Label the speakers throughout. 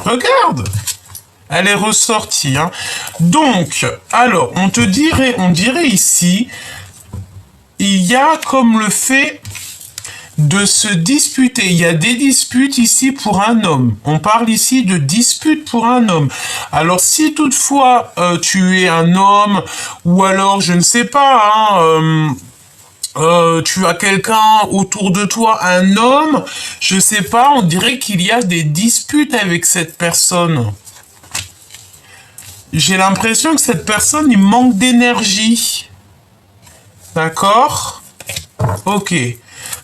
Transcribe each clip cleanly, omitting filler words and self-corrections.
Speaker 1: Regarde, elle est ressortie. Hein. Donc, alors, on dirait ici, il y a comme le fait de se disputer. Il y a des disputes ici pour un homme. On parle ici de disputes pour un homme. Alors, si toutefois tu es un homme, ou alors, je ne sais pas, hein, tu as quelqu'un autour de toi, un homme, je sais pas, on dirait qu'il y a des disputes avec cette personne. J'ai l'impression que cette personne, il manque d'énergie. D'accord? Ok.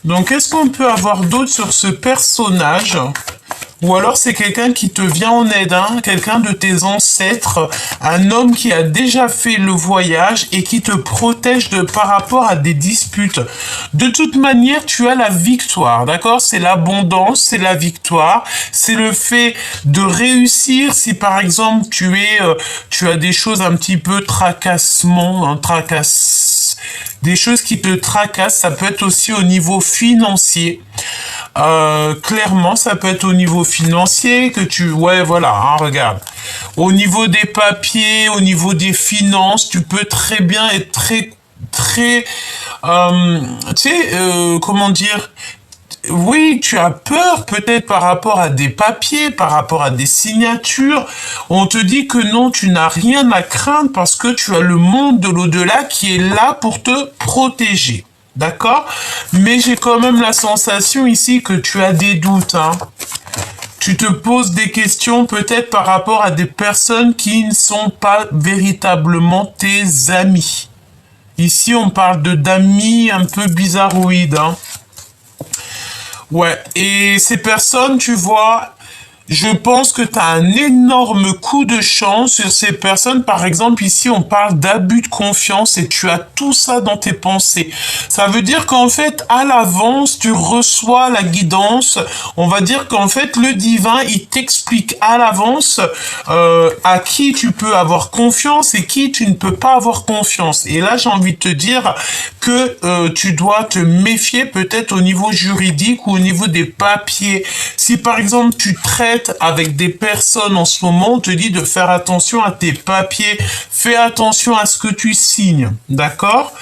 Speaker 1: Donc, est-ce qu'on peut avoir d'autres sur ce personnage? Ou alors c'est quelqu'un qui te vient en aide, hein, quelqu'un de tes ancêtres, un homme qui a déjà fait le voyage et qui te protège par rapport à des disputes. De toute manière, tu as la victoire, d'accord? C'est l'abondance, c'est la victoire, c'est le fait de réussir. Si par exemple tu as des choses un petit peu des choses qui te tracassent, ça peut être aussi au niveau financier. Clairement, ça peut être au niveau financier ouais, voilà, hein, regarde. Au niveau des papiers, au niveau des finances, tu peux très bien être très, comment dire, oui, tu as peur peut-être par rapport à des papiers, par rapport à des signatures. On te dit que non, tu n'as rien à craindre parce que tu as le monde de l'au-delà qui est là pour te protéger. D'accord? Mais j'ai quand même la sensation ici que tu as des doutes, hein. Tu te poses des questions peut-être par rapport à des personnes qui ne sont pas véritablement tes amis. Ici, on parle d'amis un peu bizarroïdes, hein. Ouais, et ces personnes, tu vois, je pense que tu as un énorme coup de chance sur ces personnes. Par exemple, ici, on parle d'abus de confiance et tu as tout ça dans tes pensées. Ça veut dire qu'en fait, à l'avance, tu reçois la guidance. On va dire qu'en fait, le divin, il t'explique à l'avance à qui tu peux avoir confiance et qui tu ne peux pas avoir confiance. Et là, j'ai envie de te dire que tu dois te méfier peut-être au niveau juridique ou au niveau des papiers. Si par exemple, tu traites avec des personnes en ce moment, on te dit de faire attention à tes papiers, fais attention à ce que tu signes, d'accord?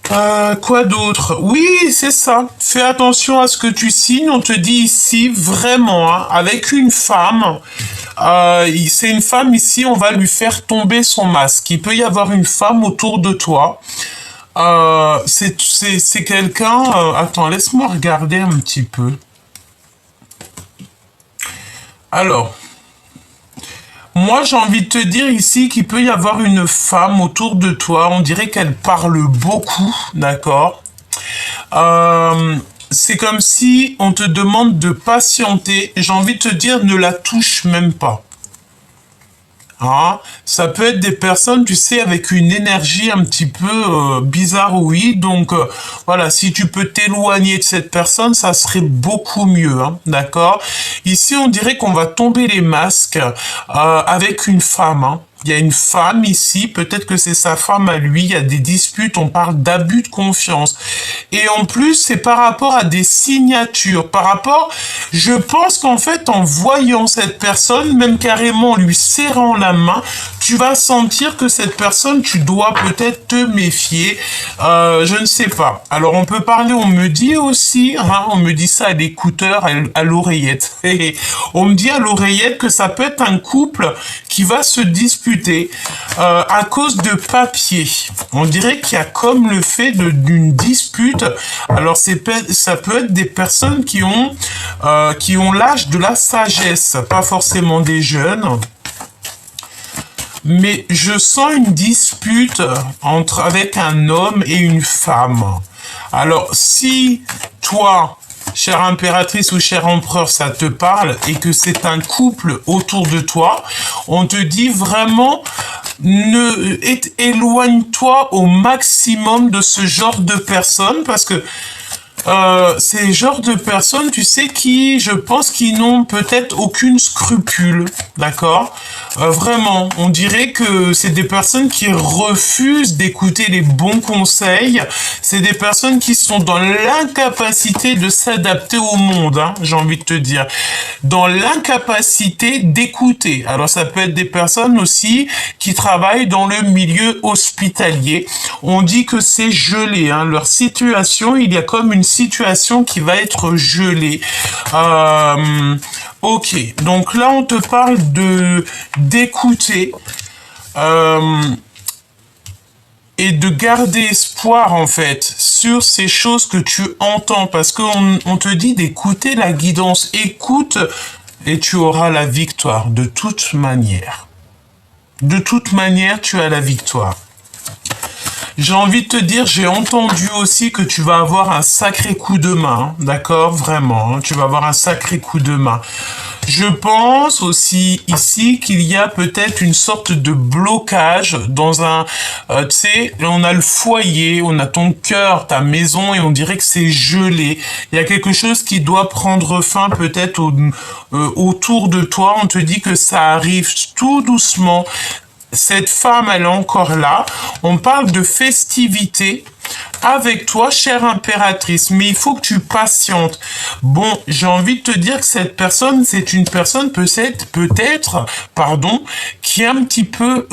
Speaker 1: Quoi d'autre? Oui, c'est ça. Fais attention à ce que tu signes. On te dit ici, vraiment, hein, avec une femme, c'est une femme ici, on va lui faire tomber son masque. Il peut y avoir une femme autour de toi. C'est quelqu'un... attends, laisse-moi regarder un petit peu. Alors, moi j'ai envie de te dire ici qu'il peut y avoir une femme autour de toi, on dirait qu'elle parle beaucoup, d'accord? C'est comme si on te demande de patienter, j'ai envie de te dire ne la touche même pas. Hein? Ça peut être des personnes, tu sais, avec une énergie un petit peu bizarroïde. Donc, voilà, si tu peux t'éloigner de cette personne, ça serait beaucoup mieux, hein, d'accord? Ici, on dirait qu'on va tomber les masques avec une femme, hein. Il y a une femme ici, peut-être que c'est sa femme à lui, il y a des disputes, on parle d'abus de confiance. Et en plus, c'est par rapport à des signatures, je pense qu'en fait, en voyant cette personne, même carrément en lui serrant la main, tu vas sentir que cette personne, tu dois peut-être te méfier, je ne sais pas. Alors, on peut parler, on me dit aussi, hein, on me dit ça à l'écouteur, à l'oreillette. On me dit à l'oreillette que ça peut être un couple qui va se disputer à cause de papier. On dirait qu'il y a comme le fait d'une dispute. Alors ça peut être des personnes qui ont l'âge de la sagesse, pas forcément des jeunes. Mais je sens une dispute avec un homme et une femme. Alors si toi, chère impératrice ou cher empereur, ça te parle et que c'est un couple autour de toi, on te dit vraiment éloigne-toi au maximum de ce genre de personnes parce que ces genres de personnes, tu sais, je pense qu'ils n'ont peut-être aucune scrupule. D'accord? Vraiment, on dirait que c'est des personnes qui refusent d'écouter les bons conseils. C'est des personnes qui sont dans l'incapacité de s'adapter au monde, hein, j'ai envie de te dire. Dans l'incapacité d'écouter. Alors ça peut être des personnes aussi qui travaillent dans le milieu hospitalier. On dit que c'est gelé, hein. Leur situation, il y a comme une situation qui va être gelée. Ok, donc là on te parle d'écouter et de garder espoir en fait sur ces choses que tu entends, parce qu'on te dit d'écouter la guidance. Écoute et tu auras la victoire de toute manière. De toute manière, tu as la victoire. J'ai envie de te dire, j'ai entendu aussi que tu vas avoir un sacré coup de main, d'accord? Vraiment, hein, tu vas avoir un sacré coup de main. Je pense aussi ici qu'il y a peut-être une sorte de blocage dans un... tu sais, on a le foyer, on a ton cœur, ta maison, et on dirait que c'est gelé. Il y a quelque chose qui doit prendre fin peut-être autour de toi. On te dit que ça arrive tout doucement. Cette femme, elle est encore là. On parle de festivité avec toi, chère impératrice, mais il faut que tu patientes. Bon, j'ai envie de te dire que cette personne, c'est une personne peut-être, qui est un petit peu,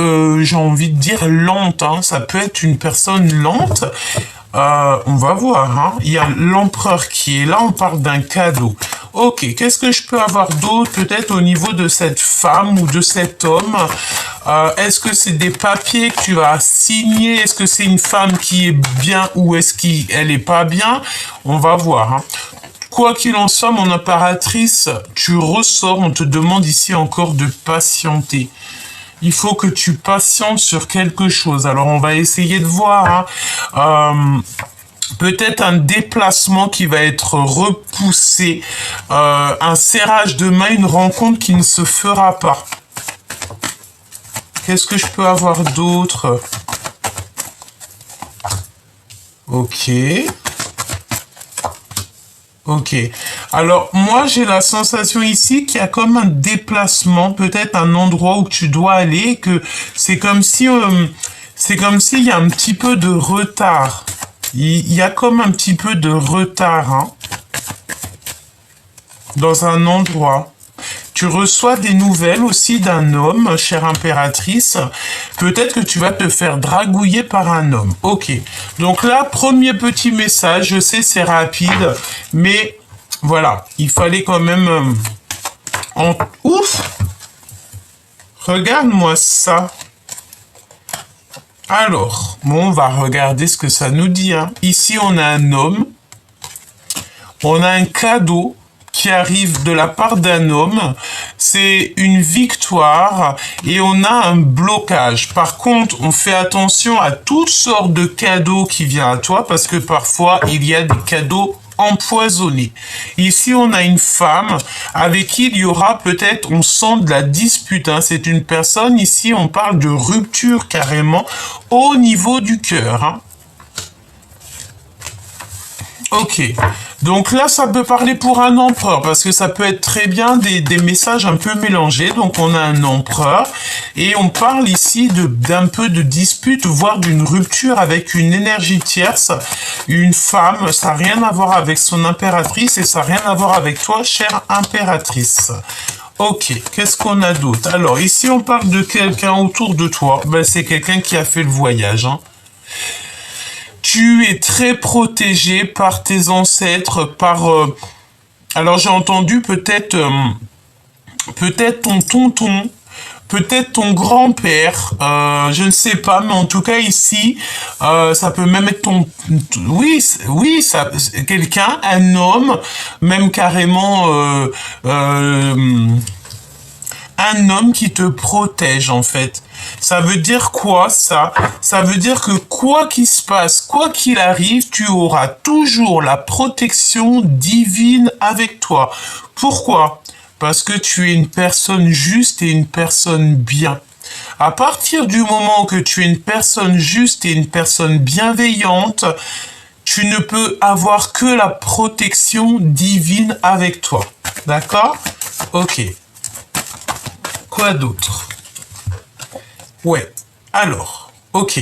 Speaker 1: j'ai envie de dire, lente, hein. Ça peut être une personne lente. On va voir, hein. Il y a l'empereur qui est là, on parle d'un cadeau. Ok, qu'est-ce que je peux avoir d'autre peut-être au niveau de cette femme ou de cet homme? Est-ce que c'est des papiers que tu as signés? Est-ce que c'est une femme qui est bien ou est-ce qu'elle est pas bien? On va voir, hein. Quoi qu'il en soit, mon impératrice, tu ressors, on te demande ici encore de patienter. Il faut que tu patientes sur quelque chose. Alors, on va essayer de voir, hein. Peut-être un déplacement qui va être repoussé, un serrage de main, une rencontre qui ne se fera pas. Qu'est-ce que je peux avoir d'autre? Ok. Ok. Alors, moi, j'ai la sensation ici qu'il y a comme un déplacement, peut-être un endroit où tu dois aller, que c'est comme si, il y a un petit peu de retard. Il y a comme un petit peu de retard, hein, dans un endroit. Tu reçois des nouvelles aussi d'un homme, chère impératrice. Peut-être que tu vas te faire dragouiller par un homme. Ok. Donc là, premier petit message. Je sais, c'est rapide, mais voilà. Il fallait quand même... Ouf! Regarde-moi ça. Alors, bon, on va regarder ce que ça nous dit, hein. Ici, on a un homme. On a un cadeau qui arrive de la part d'un homme. C'est une victoire et on a un blocage. Par contre, on fait attention à toutes sortes de cadeaux qui viennent à toi parce que parfois, il y a des cadeaux empoisonnés. Ici, on a une femme avec qui il y aura peut-être, on sent de la dispute, hein. C'est une personne, ici, on parle de rupture carrément au niveau du cœur, hein. Ok, donc là ça peut parler pour un empereur parce que ça peut être très bien des messages un peu mélangés. Donc on a un empereur et on parle ici d'un peu de dispute, voire d'une rupture avec une énergie tierce, une femme. Ça n'a rien à voir avec son impératrice et ça n'a rien à voir avec toi, chère impératrice. Ok, qu'est-ce qu'on a d'autre? Alors ici on parle de quelqu'un autour de toi. Ben, c'est quelqu'un qui a fait le voyage, hein. Tu es très protégé par tes ancêtres, par... alors j'ai entendu peut-être ton tonton, peut-être ton grand-père, je ne sais pas, mais en tout cas ici, ça peut même être oui, ça, quelqu'un, un homme, même carrément un homme qui te protège en fait. Ça veut dire quoi ça? Ça veut dire que quoi qu'il se passe, quoi qu'il arrive, tu auras toujours la protection divine avec toi. Pourquoi? Parce que tu es une personne juste et une personne bien. À partir du moment que tu es une personne juste et une personne bienveillante, tu ne peux avoir que la protection divine avec toi. D'accord? Ok. Quoi d'autre? Ouais, alors... Ok,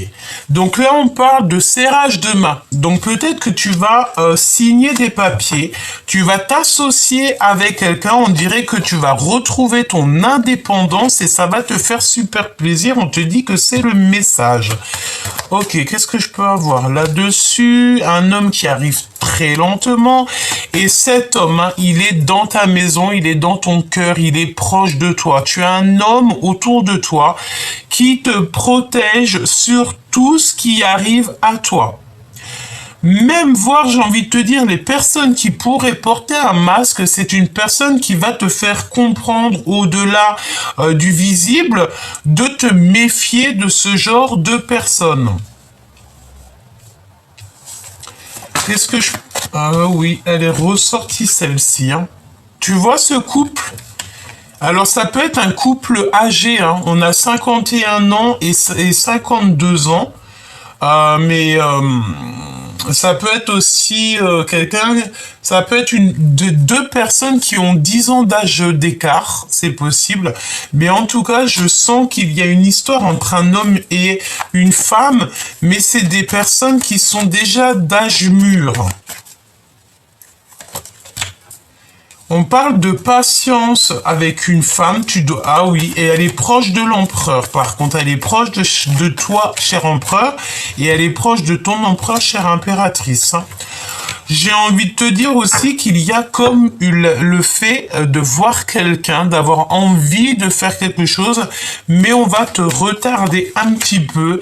Speaker 1: donc là on parle de serrage de main. Donc peut-être que tu vas signer des papiers, tu vas t'associer avec quelqu'un, on dirait que tu vas retrouver ton indépendance et ça va te faire super plaisir, on te dit que c'est le message. Ok, qu'est-ce que je peux avoir là-dessus? Un homme qui arrive très lentement et cet homme, hein, il est dans ta maison, il est dans ton cœur, il est proche de toi. Tu as un homme autour de toi qui te protège sur tout ce qui arrive à toi. Même voir, j'ai envie de te dire, les personnes qui pourraient porter un masque, c'est une personne qui va te faire comprendre au-delà du visible, de te méfier de ce genre de personnes. Qu'est-ce que je... Ah oui, elle est ressortie celle-ci. Hein. Tu vois ce couple? Alors ça peut être un couple âgé, hein. On a 51 ans et 52 ans, ça peut être aussi ça peut être deux personnes qui ont 10 ans d'âge d'écart, c'est possible, mais en tout cas je sens qu'il y a une histoire entre un homme et une femme, mais c'est des personnes qui sont déjà d'âge mûr. On parle de patience avec une femme, tu dois... Ah oui, et elle est proche de l'empereur. Par contre, elle est proche de toi, cher empereur, et elle est proche de ton empereur, chère impératrice. Hein. J'ai envie de te dire aussi qu'il y a comme le fait de voir quelqu'un, d'avoir envie de faire quelque chose, mais on va te retarder un petit peu,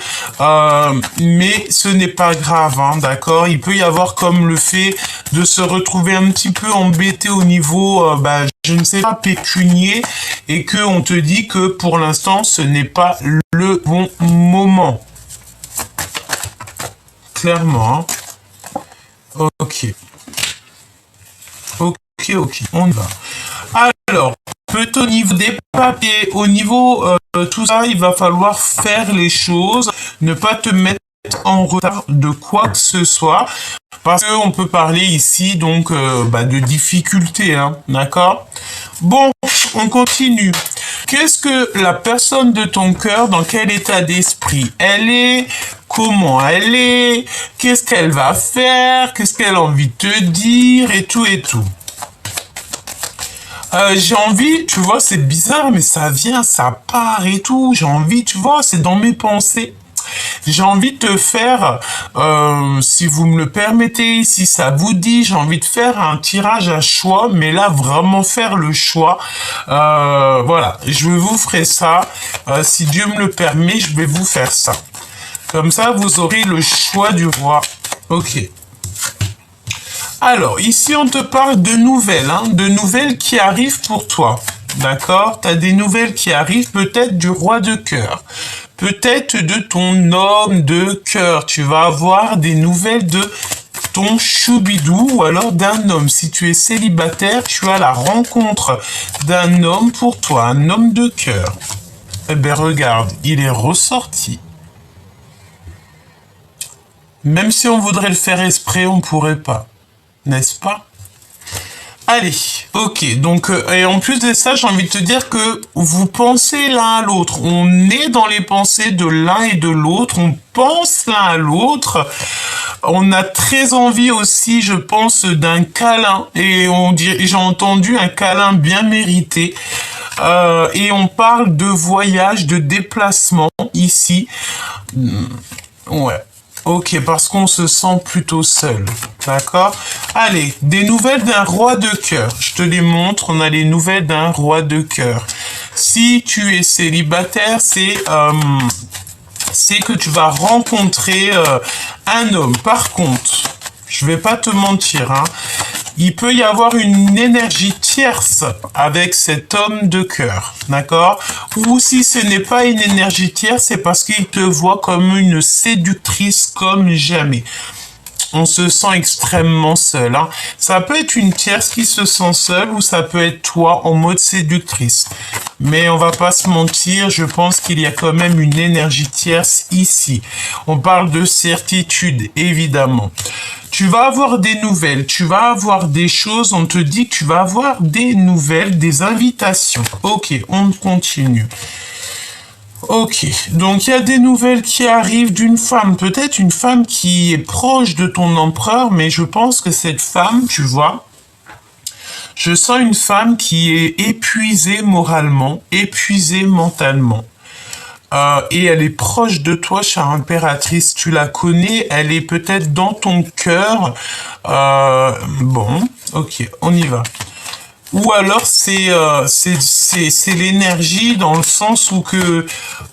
Speaker 1: mais ce n'est pas grave, hein, d'accord? Il peut y avoir comme le fait de se retrouver un petit peu embêté au niveau, je ne sais pas, pécunier, et que on te dit que pour l'instant, ce n'est pas le bon moment. Clairement, hein. Ok, on y va. Alors, peut-être au niveau des papiers, au niveau tout ça, il va falloir faire les choses, ne pas te mettre en retard de quoi que ce soit, parce qu'on peut parler ici donc de difficultés, hein, d'accord? Bon, on continue. Qu'est-ce que la personne de ton cœur, dans quel état d'esprit elle est? Comment elle est? Qu'est-ce qu'elle va faire? Qu'est-ce qu'elle a envie de te dire? Et tout et tout. J'ai envie, tu vois, c'est bizarre, mais ça vient, ça part et tout. J'ai envie, tu vois, c'est dans mes pensées. J'ai envie de te faire, si vous me le permettez, si ça vous dit, j'ai envie de faire un tirage à choix, mais là, vraiment faire le choix. Voilà, je vous ferai ça. Si Dieu me le permet, je vais vous faire ça. Comme ça, vous aurez le choix du roi. Ok. Alors, ici, on te parle de nouvelles, hein, de nouvelles qui arrivent pour toi. D'accord? Tu as des nouvelles qui arrivent, peut-être du roi de cœur. Peut-être de ton homme de cœur. Tu vas avoir des nouvelles de ton choubidou ou alors d'un homme. Si tu es célibataire, tu as la rencontre d'un homme pour toi, un homme de cœur. Eh bien, regarde, il est ressorti. Même si on voudrait le faire exprès, on pourrait pas. N'est-ce pas? Allez, ok, donc, et en plus de ça, j'ai envie de te dire que vous pensez l'un à l'autre. On est dans les pensées de l'un et de l'autre, on pense l'un à l'autre. On a très envie aussi, je pense, d'un câlin. Et j'ai entendu un câlin bien mérité. Et on parle de voyage, de déplacement ici. Ouais. Ok, parce qu'on se sent plutôt seul. D'accord? Allez, des nouvelles d'un roi de cœur. Je te les montre, on a les nouvelles d'un roi de cœur. Si tu es célibataire, c'est que tu vas rencontrer un homme. Par contre, je vais pas te mentir, hein, il peut y avoir une énergie tierce avec cet homme de cœur, d'accord? Ou si ce n'est pas une énergie tierce, c'est parce qu'il te voit comme une séductrice comme jamais. On se sent extrêmement seul. Hein. Ça peut être une tierce qui se sent seule ou ça peut être toi en mode séductrice. Mais on va pas se mentir, je pense qu'il y a quand même une énergie tierce ici. On parle de certitude, évidemment. Tu vas avoir des nouvelles, tu vas avoir des choses, on te dit que tu vas avoir des nouvelles, des invitations. Ok, on continue. Ok, donc il y a des nouvelles qui arrivent d'une femme, peut-être une femme qui est proche de ton empereur, mais je pense que cette femme, tu vois, je sens une femme qui est épuisée moralement, épuisée mentalement. Et elle est proche de toi, chère impératrice. Tu la connais, elle est peut-être dans ton cœur. Bon, ok, on y va. Ou alors c'est l'énergie dans le sens où que...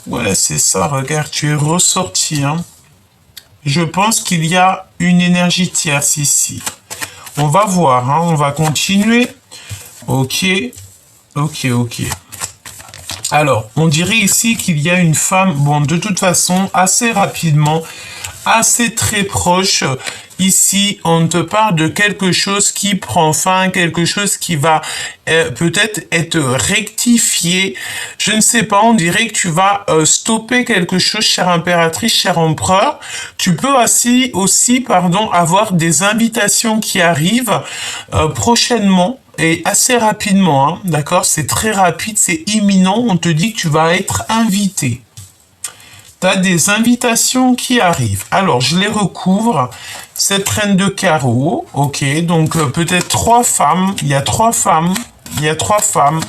Speaker 1: Ouais, c'est ça, regarde, tu es ressorti. Hein. Je pense qu'il y a une énergie tierce ici. On va voir, hein, on va continuer. Ok, ok, ok. Alors, on dirait ici qu'il y a une femme, bon, de toute façon, assez rapidement, assez très proche. Ici, on te parle de quelque chose qui prend fin, quelque chose qui va peut-être être rectifié. Je ne sais pas, on dirait que tu vas stopper quelque chose, chère impératrice, cher empereur. Tu peux aussi, pardon, avoir des invitations qui arrivent prochainement. Et assez rapidement, hein, d'accord? C'est très rapide, c'est imminent. On te dit que tu vas être invité. Tu as des invitations qui arrivent. Alors, je les recouvre. Cette reine de carreau, ok. Donc, peut-être 3 femmes. Il y a 3 femmes. Il y a 3 femmes.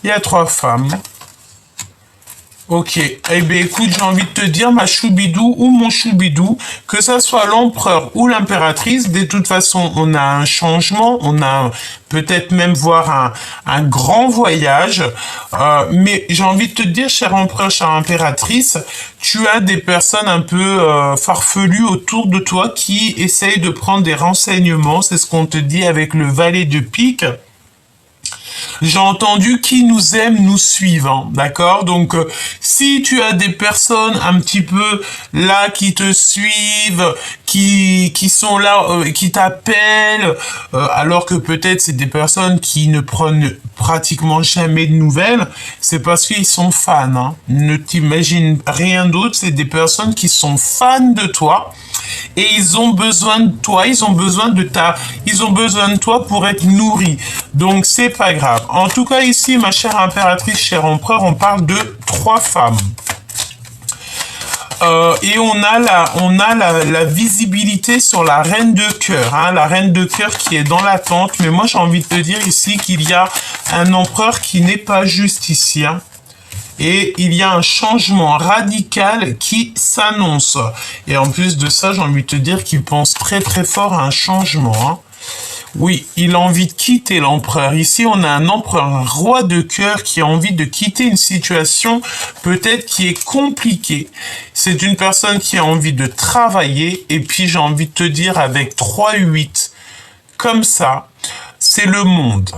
Speaker 1: Il y a 3 femmes. Ok, eh bien écoute, j'ai envie de te dire, ma choubidou ou mon choubidou, que ça soit l'empereur ou l'impératrice, de toute façon, on a un changement, on a peut-être même voir un grand voyage, mais j'ai envie de te dire, cher empereur, chère impératrice, tu as des personnes un peu farfelues autour de toi qui essayent de prendre des renseignements, c'est ce qu'on te dit avec le valet de pique. J'ai entendu qui nous aime, nous suivent, hein, d'accord? Donc, si tu as des personnes un petit peu là qui te suivent, qui sont là, qui t'appellent, alors que peut-être c'est des personnes qui ne prennent pratiquement jamais de nouvelles, c'est parce qu'ils sont fans, hein. Ne t'imagine rien d'autre, c'est des personnes qui sont fans de toi. Et ils ont besoin de toi, ils ont besoin de toi pour être nourris. Donc c'est pas grave. En tout cas ici, ma chère impératrice, cher empereur, on parle de 3 femmes. Et on a la visibilité sur la reine de cœur, hein, la reine de cœur qui est dans l'attente. Mais moi j'ai envie de te dire ici qu'il y a un empereur qui n'est pas juste ici, hein. Et il y a un changement radical qui s'annonce. Et en plus de ça, j'ai envie de te dire qu'il pense très très fort à un changement, hein. Oui, il a envie de quitter l'empereur. Ici, on a un empereur, un roi de cœur qui a envie de quitter une situation peut-être qui est compliquée. C'est une personne qui a envie de travailler. Et puis, j'ai envie de te dire avec 3-8, comme ça, c'est le monde.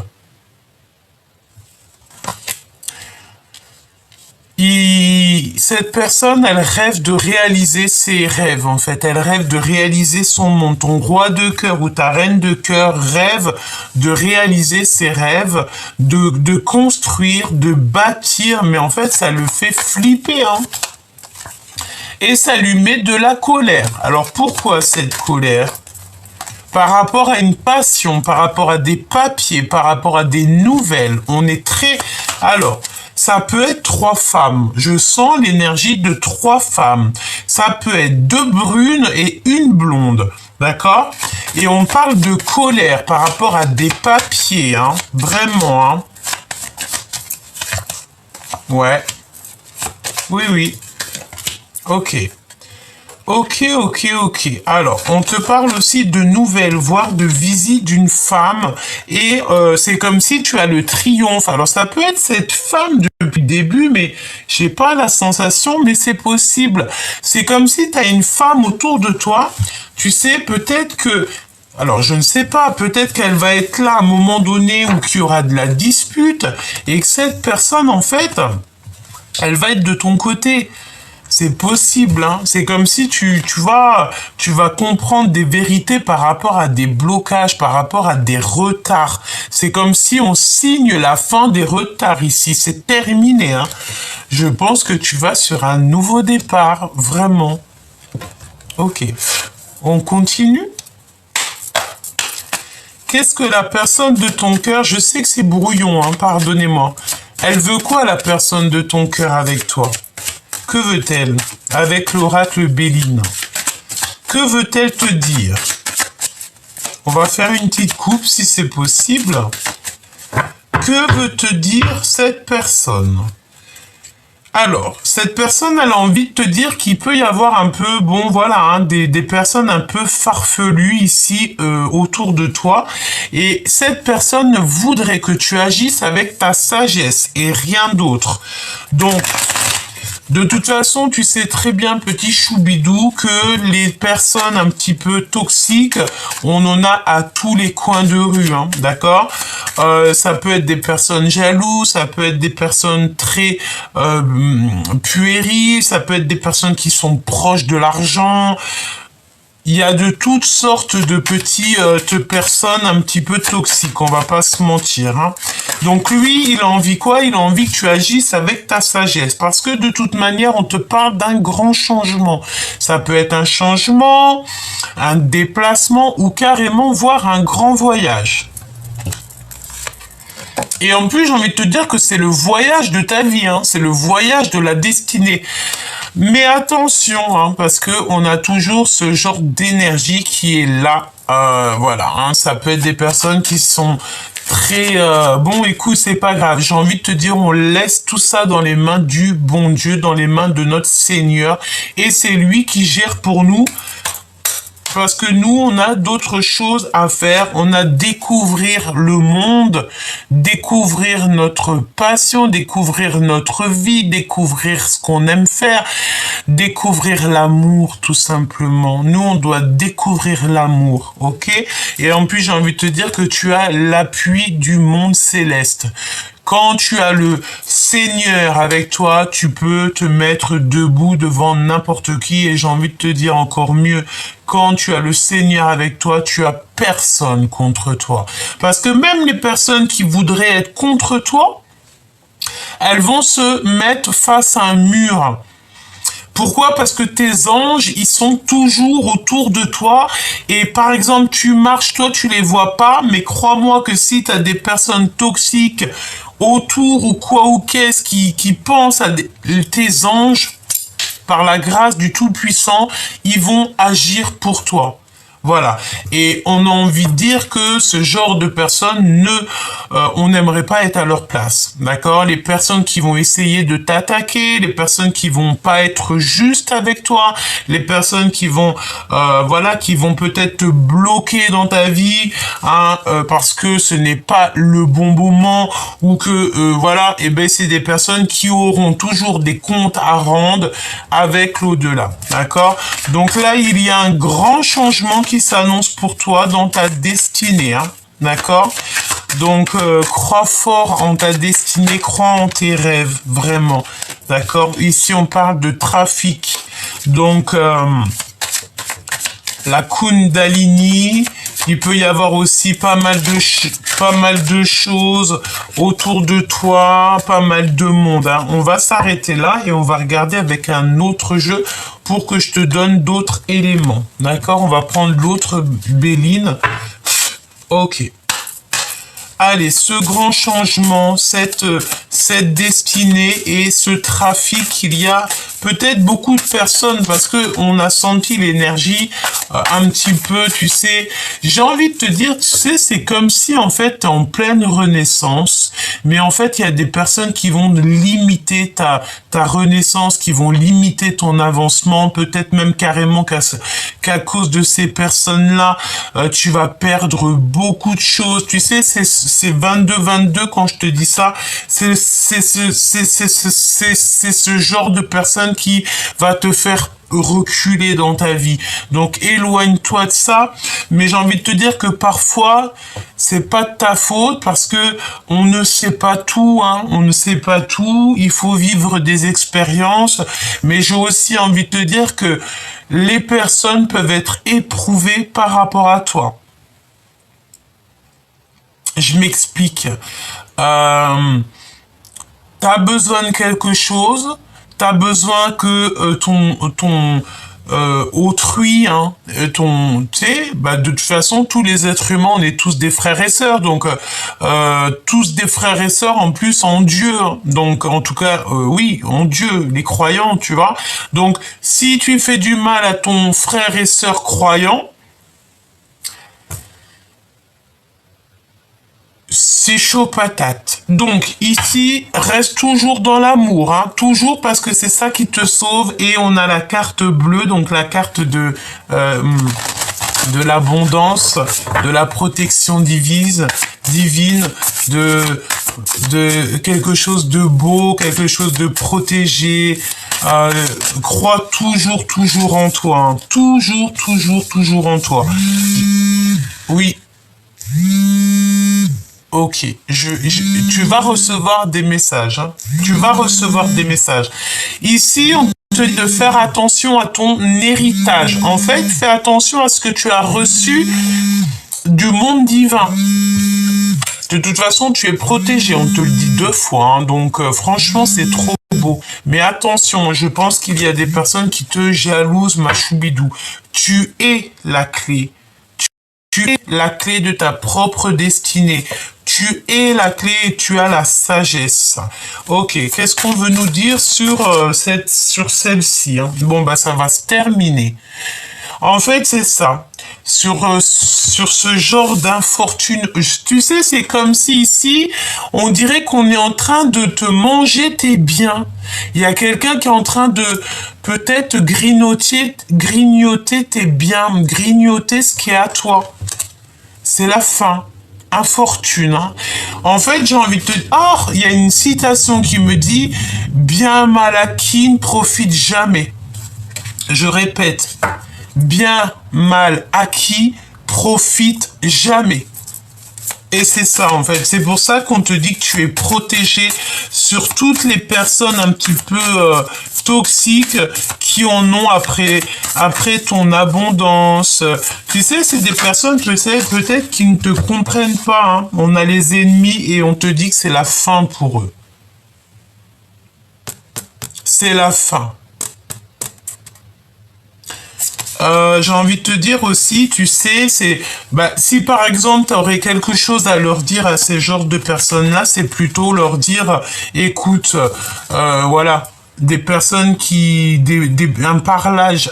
Speaker 1: Cette personne, elle rêve de réaliser ses rêves, en fait. Elle rêve de réaliser son monde. Ton roi de cœur ou ta reine de cœur rêve de réaliser ses rêves, de construire, de bâtir, mais en fait, ça le fait flipper, hein. Et ça lui met de la colère. Alors, pourquoi cette colère ? Par rapport à une passion, par rapport à des papiers, par rapport à des nouvelles. On est très... Alors... Ça peut être 3 femmes. Je sens l'énergie de 3 femmes. Ça peut être 2 brunes et 1 blonde. D'accord? Et on parle de colère par rapport à des papiers. Hein. Vraiment. Hein. Ouais. Oui, oui. Ok. Ok. Alors, on te parle aussi de nouvelles, voire de visite d'une femme. Et c'est comme si tu as le triomphe. Alors, ça peut être cette femme depuis le début, mais j'ai pas la sensation, mais c'est possible. C'est comme si tu as une femme autour de toi. Tu sais, peut-être que... Alors, je ne sais pas, peut-être qu'elle va être là à un moment donné où il y aura de la dispute et que cette personne, en fait, elle va être de ton côté. C'est possible, hein. C'est comme si tu vas comprendre des vérités par rapport à des blocages, par rapport à des retards. C'est comme si on signe la fin des retards ici. C'est terminé, hein. Je pense que tu vas sur un nouveau départ, vraiment. Ok. On continue? Qu'est-ce que la personne de ton cœur, je sais que c'est brouillon, hein, pardonnez-moi. Elle veut quoi, la personne de ton cœur, avec toi? Que veut-elle avec l'oracle Béline? Que veut-elle te dire? On va faire une petite coupe si c'est possible. Que veut te dire cette personne? Alors, cette personne, elle a envie de te dire qu'il peut y avoir un peu, bon voilà, hein, des personnes un peu farfelues ici autour de toi. Et cette personne voudrait que tu agisses avec ta sagesse et rien d'autre. Donc, de toute façon, tu sais très bien, petit choubidou, que les personnes un petit peu toxiques, on en a à tous les coins de rue, hein, d'accord? Ça peut être des personnes jalouses, ça peut être des personnes très puériles, ça peut être des personnes qui sont proches de l'argent. Il y a de toutes sortes de petites personnes un petit peu toxiques, on va pas se mentir, hein. Donc lui, il a envie quoi? Il a envie que tu agisses avec ta sagesse, parce que de toute manière, on te parle d'un grand changement. Ça peut être un changement, un déplacement, ou carrément voir un grand voyage. Et en plus, j'ai envie de te dire que c'est le voyage de ta vie, hein. C'est le voyage de la destinée. Mais attention, hein, parce que on a toujours ce genre d'énergie qui est là. Voilà, hein, ça peut être des personnes qui sont très... bon, écoute, c'est pas grave. J'ai envie de te dire, on laisse tout ça dans les mains du bon Dieu, dans les mains de notre Seigneur. Et c'est lui qui gère pour nous. Parce que nous, on a d'autres choses à faire. On a découvrir le monde, découvrir notre passion, découvrir notre vie, découvrir ce qu'on aime faire, découvrir l'amour, tout simplement. Nous, on doit découvrir l'amour, ok? Et en plus, j'ai envie de te dire que tu as l'appui du monde céleste. Quand tu as le Seigneur avec toi, tu peux te mettre debout devant n'importe qui. Et j'ai envie de te dire encore mieux, quand tu as le Seigneur avec toi, tu as personne contre toi. Parce que même les personnes qui voudraient être contre toi, elles vont se mettre face à un mur. Pourquoi? Parce que tes anges, ils sont toujours autour de toi. Et par exemple, tu marches, toi, tu les vois pas. Mais crois-moi que si tu as des personnes toxiques autour ou quoi ou qu'est-ce qui pensent à tes anges, par la grâce du Tout-Puissant, ils vont agir pour toi. Voilà. Et on a envie de dire que ce genre de personnes on n'aimerait pas être à leur place. D'accord? Les personnes qui vont essayer de t'attaquer, les personnes qui vont pas être justes avec toi, les personnes qui vont, voilà, qui vont peut-être te bloquer dans ta vie, hein, parce que ce n'est pas le bon moment ou que, voilà, et ben c'est des personnes qui auront toujours des comptes à rendre avec l'au-delà. D'accord? Donc là, il y a un grand changement qui s'annonce pour toi dans ta destinée, hein, d'accord? Donc, crois fort en ta destinée, crois en tes rêves, vraiment, d'accord? Ici, on parle de trafic. Donc, la Kundalini, il peut y avoir aussi pas mal de choses autour de toi, pas mal de monde, hein. On va s'arrêter là et on va regarder avec un autre jeu pour que je te donne d'autres éléments. D'accord? On va prendre l'autre Béline. Ok. Allez, ce grand changement, cette destinée et ce trafic, il y a peut-être beaucoup de personnes parce que on a senti l'énergie un petit peu, tu sais. J'ai envie de te dire, tu sais, c'est comme si en fait t'es en pleine renaissance, mais en fait il y a des personnes qui vont limiter ta renaissance, qui vont limiter ton avancement, peut-être même carrément qu'à cause de ces personnes-là, tu vas perdre beaucoup de choses. Tu sais, c'est 22 quand je te dis ça, c'est ce genre de personne qui va te faire reculer dans ta vie. Donc éloigne-toi de ça, mais j'ai envie de te dire que parfois c'est pas de ta faute parce que on ne sait pas tout, hein, on ne sait pas tout, il faut vivre des expériences, mais j'ai aussi envie de te dire que les personnes peuvent être éprouvées par rapport à toi. Je m'explique. T'as besoin de quelque chose, t'as besoin que ton autrui, hein, tu sais, bah de toute façon, tous les êtres humains, on est tous des frères et sœurs, donc tous des frères et sœurs en plus en Dieu, donc en tout cas, oui, en Dieu, les croyants, tu vois. Donc, si tu fais du mal à ton frère et sœur croyant, c'est chaud patate. Donc ici, reste toujours dans l'amour, hein, toujours parce que c'est ça qui te sauve. Et on a la carte bleue, donc la carte de l'abondance, de la protection divine, de quelque chose de beau, quelque chose de protégé. Crois toujours en toi, hein, toujours en toi. Oui. Ok, tu vas recevoir des messages, hein. Tu vas recevoir des messages. Ici, on te dit de faire attention à ton héritage. En fait, fais attention à ce que tu as reçu du monde divin. De toute façon, tu es protégé, on te le dit 2 fois, hein. Donc franchement, c'est trop beau. Mais attention, je pense qu'il y a des personnes qui te jalousent, ma choubidou. Tu es la clé. Tu es la clé de ta propre destinée. Tu es la clé et tu as la sagesse. Ok, qu'est-ce qu'on veut nous dire sur celle-ci, hein? Bon, bah ça va se terminer. En fait, c'est ça. Sur ce genre d'infortune, tu sais, c'est comme si ici, on dirait qu'on est en train de te manger tes biens. Il y a quelqu'un qui est en train de peut-être grignoter tes biens, grignoter ce qui est à toi. C'est la fin. Infortune, hein. En fait, j'ai envie de te dire, il y a une citation qui me dit, bien mal acquis ne profite jamais. Je répète, bien mal acquis profite jamais. Et c'est ça, en fait. C'est pour ça qu'on te dit que tu es protégé sur toutes les personnes un petit peu toxiques qui en ont après ton abondance. Tu sais, c'est des personnes, peut-être qui ne te comprennent pas, hein. On a les ennemis et on te dit que c'est la fin pour eux. C'est la fin. J'ai envie de te dire aussi, tu sais, si par exemple tu aurais quelque chose à leur dire à ces genres de personnes-là, c'est plutôt leur dire, écoute, voilà, des personnes un parlage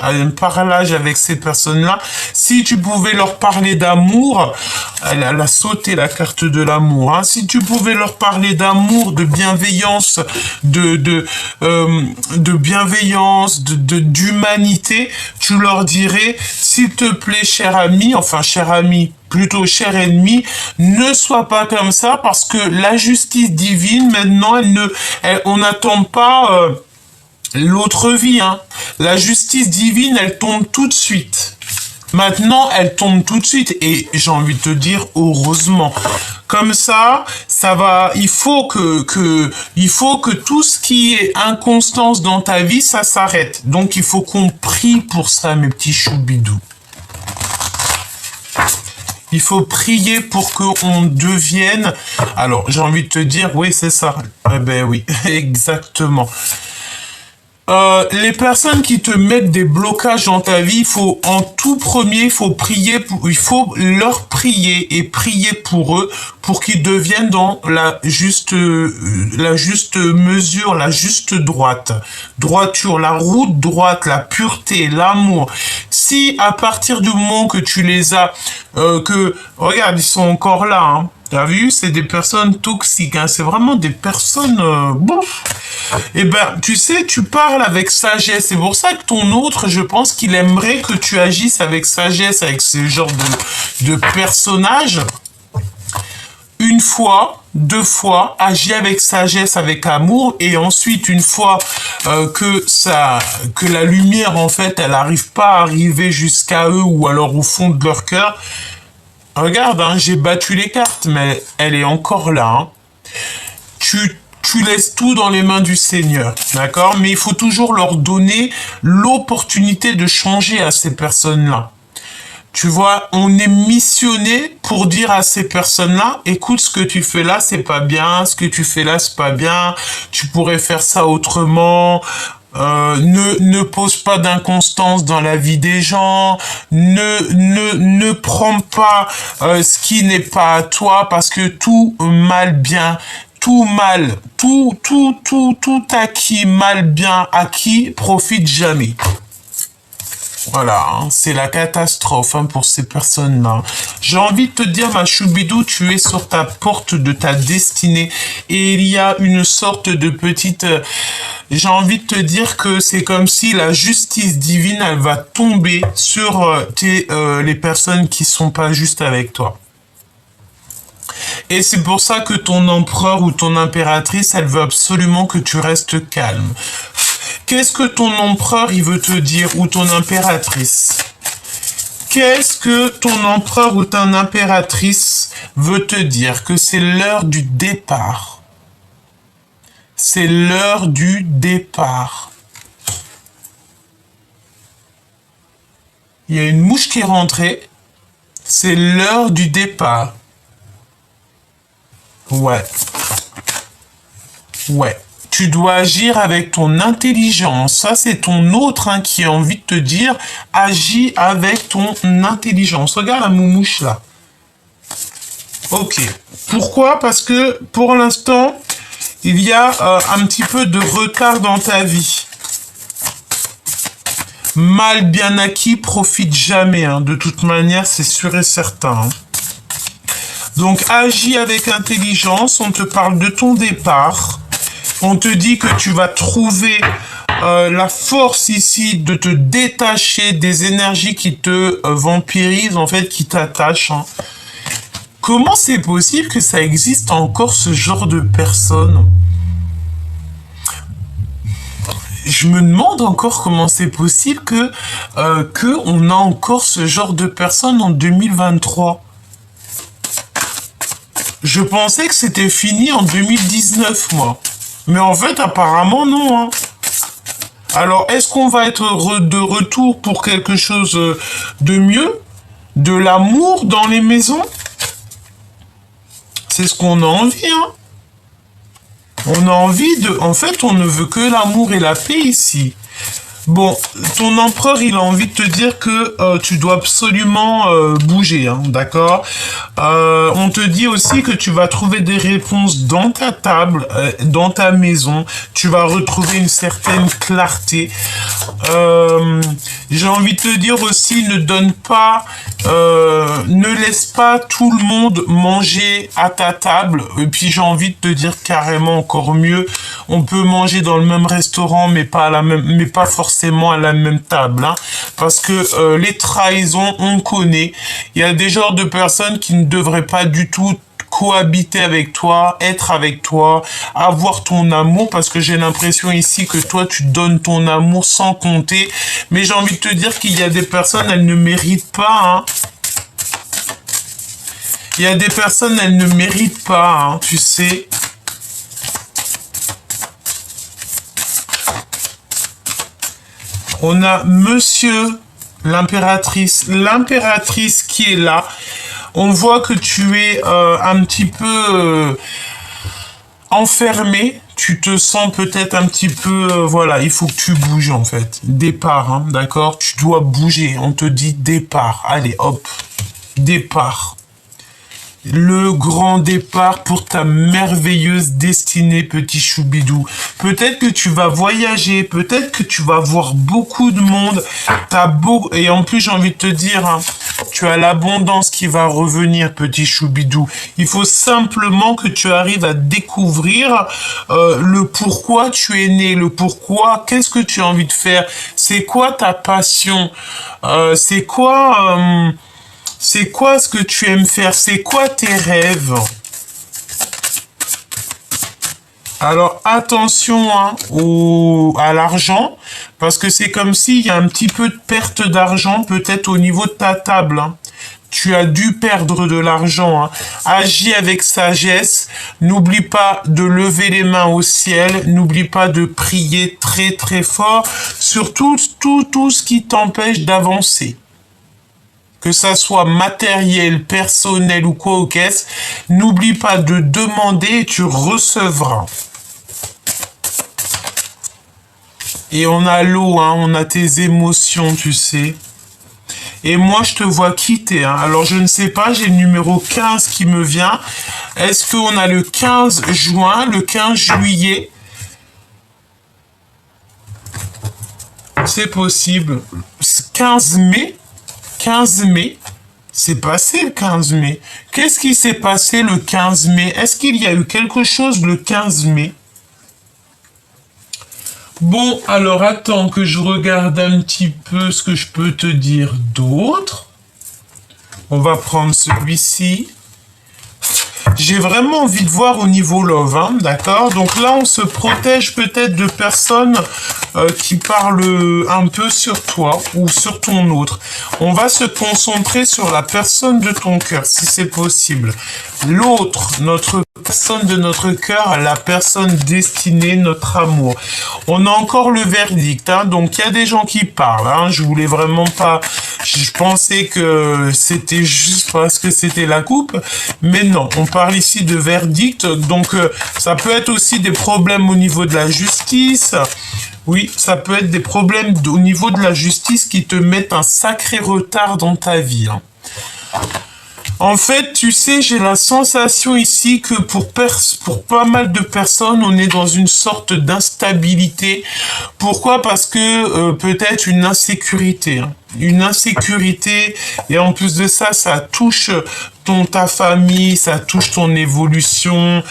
Speaker 1: avec ces personnes-là. Si tu pouvais leur parler d'amour, elle a sauté la carte de l'amour, hein. Si tu pouvais leur parler d'amour, de bienveillance, d'humanité, tu leur dirais, s'il te plaît, cher ami, plutôt cher ennemi, ne sois pas comme ça parce que la justice divine, maintenant, on n'attend pas l'autre vie, hein. La justice divine, elle tombe tout de suite. Maintenant, elle tombe tout de suite et j'ai envie de te dire heureusement. Comme ça va. Il faut que tout ce qui est inconstance dans ta vie, ça s'arrête. Donc il faut qu'on prie pour ça, mes petits choubidous. Il faut prier pour qu'on devienne. Alors j'ai envie de te dire, oui c'est ça. Eh ben oui, exactement. Les personnes qui te mettent des blocages dans ta vie, en tout premier, il faut leur prier et prier pour eux, pour qu'ils deviennent dans la juste mesure, la juste droiture, la route droite, la pureté, l'amour. Si à partir du moment que tu les as, regarde, ils sont encore là, hein. T'as vu, c'est des personnes toxiques, hein. C'est vraiment des personnes... Eh ben, tu sais, tu parles avec sagesse. C'est pour ça que ton autre, je pense qu'il aimerait que tu agisses avec sagesse, avec ce genre de personnage. une fois, deux fois, agis avec sagesse, avec amour, et ensuite, une fois que la lumière, en fait, elle n'arrive pas à arriver jusqu'à eux ou alors au fond de leur cœur, regarde, hein, j'ai battu les cartes, mais elle est encore là. Hein. Tu laisses tout dans les mains du Seigneur, d'accord? Mais il faut toujours leur donner l'opportunité de changer à ces personnes-là. Tu vois, on est missionné pour dire à ces personnes-là, écoute, ce que tu fais là, c'est pas bien, ce que tu fais là, c'est pas bien, tu pourrais faire ça autrement, ne pose pas d'inconstance dans la vie des gens, ne prends pas ce qui n'est pas à toi, parce que tout mal bien, tout mal, tout acquis mal bien acquis profite jamais. Voilà, hein, c'est la catastrophe hein, pour ces personnes-là. J'ai envie de te dire, ma choubidou, tu es sur ta porte de ta destinée et il y a une sorte de petite... j'ai envie de te dire que c'est comme si la justice divine, elle va tomber sur les personnes qui sont pas justes avec toi. Et c'est pour ça que ton empereur ou ton impératrice, elle veut absolument que tu restes calme. Qu'est-ce que ton empereur, il veut te dire, ou ton impératrice? Qu'est-ce que ton empereur ou ton impératrice veut te dire? Que c'est l'heure du départ. C'est l'heure du départ. Il y a une mouche qui est rentrée. C'est l'heure du départ. Ouais. Ouais. Tu dois agir avec ton intelligence. Ça, c'est ton autre hein, qui a envie de te dire, agis avec ton intelligence. Regarde la moumouche là. Ok. Pourquoi? Parce que pour l'instant, il y a un petit peu de retard dans ta vie. Mal bien acquis profite jamais. Hein. De toute manière, c'est sûr et certain. Hein. Donc, agis avec intelligence. On te parle de ton départ. On te dit que tu vas trouver la force ici de te détacher des énergies qui te vampirisent, en fait, qui t'attachent. Hein. Comment c'est possible que ça existe encore ce genre de personnes? Je me demande encore comment c'est possible que on a encore ce genre de personnes en 2023. Je pensais que c'était fini en 2019, moi. Mais en fait, apparemment, non. Hein. Alors, est-ce qu'on va être de retour pour quelque chose de mieux? De l'amour dans les maisons? C'est ce qu'on a envie, hein. On a envie de... En fait, on ne veut que l'amour et la paix ici. Bon, ton empereur, il a envie de te dire que tu dois absolument bouger, hein, d'accord? On te dit aussi que tu vas trouver des réponses dans ta table, dans ta maison. Tu vas retrouver une certaine clarté. J'ai envie de te dire aussi, ne laisse pas tout le monde manger à ta table. Et puis j'ai envie de te dire carrément encore mieux, on peut manger dans le même restaurant, mais pas forcément à la même table, hein, parce que les trahisons, on connaît. Il y a des genres de personnes qui ne devraient pas du tout cohabiter avec toi, être avec toi, avoir ton amour, parce que j'ai l'impression ici que toi, tu donnes ton amour sans compter. Mais j'ai envie de te dire qu'il y a des personnes, elles ne méritent pas, hein. Il y a des personnes, elles ne méritent pas, hein, tu sais. On a monsieur l'impératrice qui est là. On voit que tu es un petit peu enfermé. Tu te sens peut-être un petit peu... voilà, il faut que tu bouges en fait. Départ, hein, d'accord? Tu dois bouger. On te dit départ. Allez, hop. Départ. Le grand départ pour ta merveilleuse destinée, petit choubidou. Peut-être que tu vas voyager, peut-être que tu vas voir beaucoup de monde. Et en plus, j'ai envie de te dire, hein, tu as l'abondance qui va revenir, petit choubidou. Il faut simplement que tu arrives à découvrir le pourquoi tu es né, le pourquoi, qu'est-ce que tu as envie de faire, c'est quoi ta passion, c'est quoi ce que tu aimes faire, c'est quoi tes rêves. Alors attention hein, à l'argent, parce que c'est comme s'il y a un petit peu de perte d'argent peut-être au niveau de ta table. Hein. Tu as dû perdre de l'argent. Hein. Agis avec sagesse. N'oublie pas de lever les mains au ciel. N'oublie pas de prier très très fort sur tout ce qui t'empêche d'avancer. Que ça soit matériel, personnel ou quoi au caisse, n'oublie pas de demander et tu recevras. Et on a l'eau, hein, on a tes émotions, tu sais. Et moi, je te vois quitter. Hein. Alors, je ne sais pas, j'ai le numéro 15 qui me vient. Est-ce qu'on a le 15 juin, le 15 juillet? C'est possible. 15 mai 15 mai, c'est passé le 15 mai. Qu'est-ce qui s'est passé le 15 mai? Est-ce qu'il y a eu quelque chose le 15 mai? Bon, alors attends que je regarde un petit peu ce que je peux te dire d'autre. On va prendre celui-ci. J'ai vraiment envie de voir au niveau love, hein, d'accord? Donc là, on se protège peut-être de personnes qui parlent un peu sur toi ou sur ton autre. On va se concentrer sur la personne de ton cœur, si c'est possible. L'autre, notre personne de notre cœur, la personne destinée, notre amour. On a encore le verdict, hein, donc il y a des gens qui parlent. Hein, je voulais vraiment pas... Je pensais que c'était juste parce que c'était la coupe, mais non, on parle ici de verdict, donc ça peut être aussi des problèmes au niveau de la justice. Oui, ça peut être des problèmes au niveau de la justice qui te mettent un sacré retard dans ta vie. Hein. En fait, tu sais, j'ai la sensation ici que pour pas mal de personnes, on est dans une sorte d'instabilité. Pourquoi? Parce que peut-être une insécurité. Hein. Une insécurité, et en plus de ça, ça touche ta famille, ça touche ton évolution.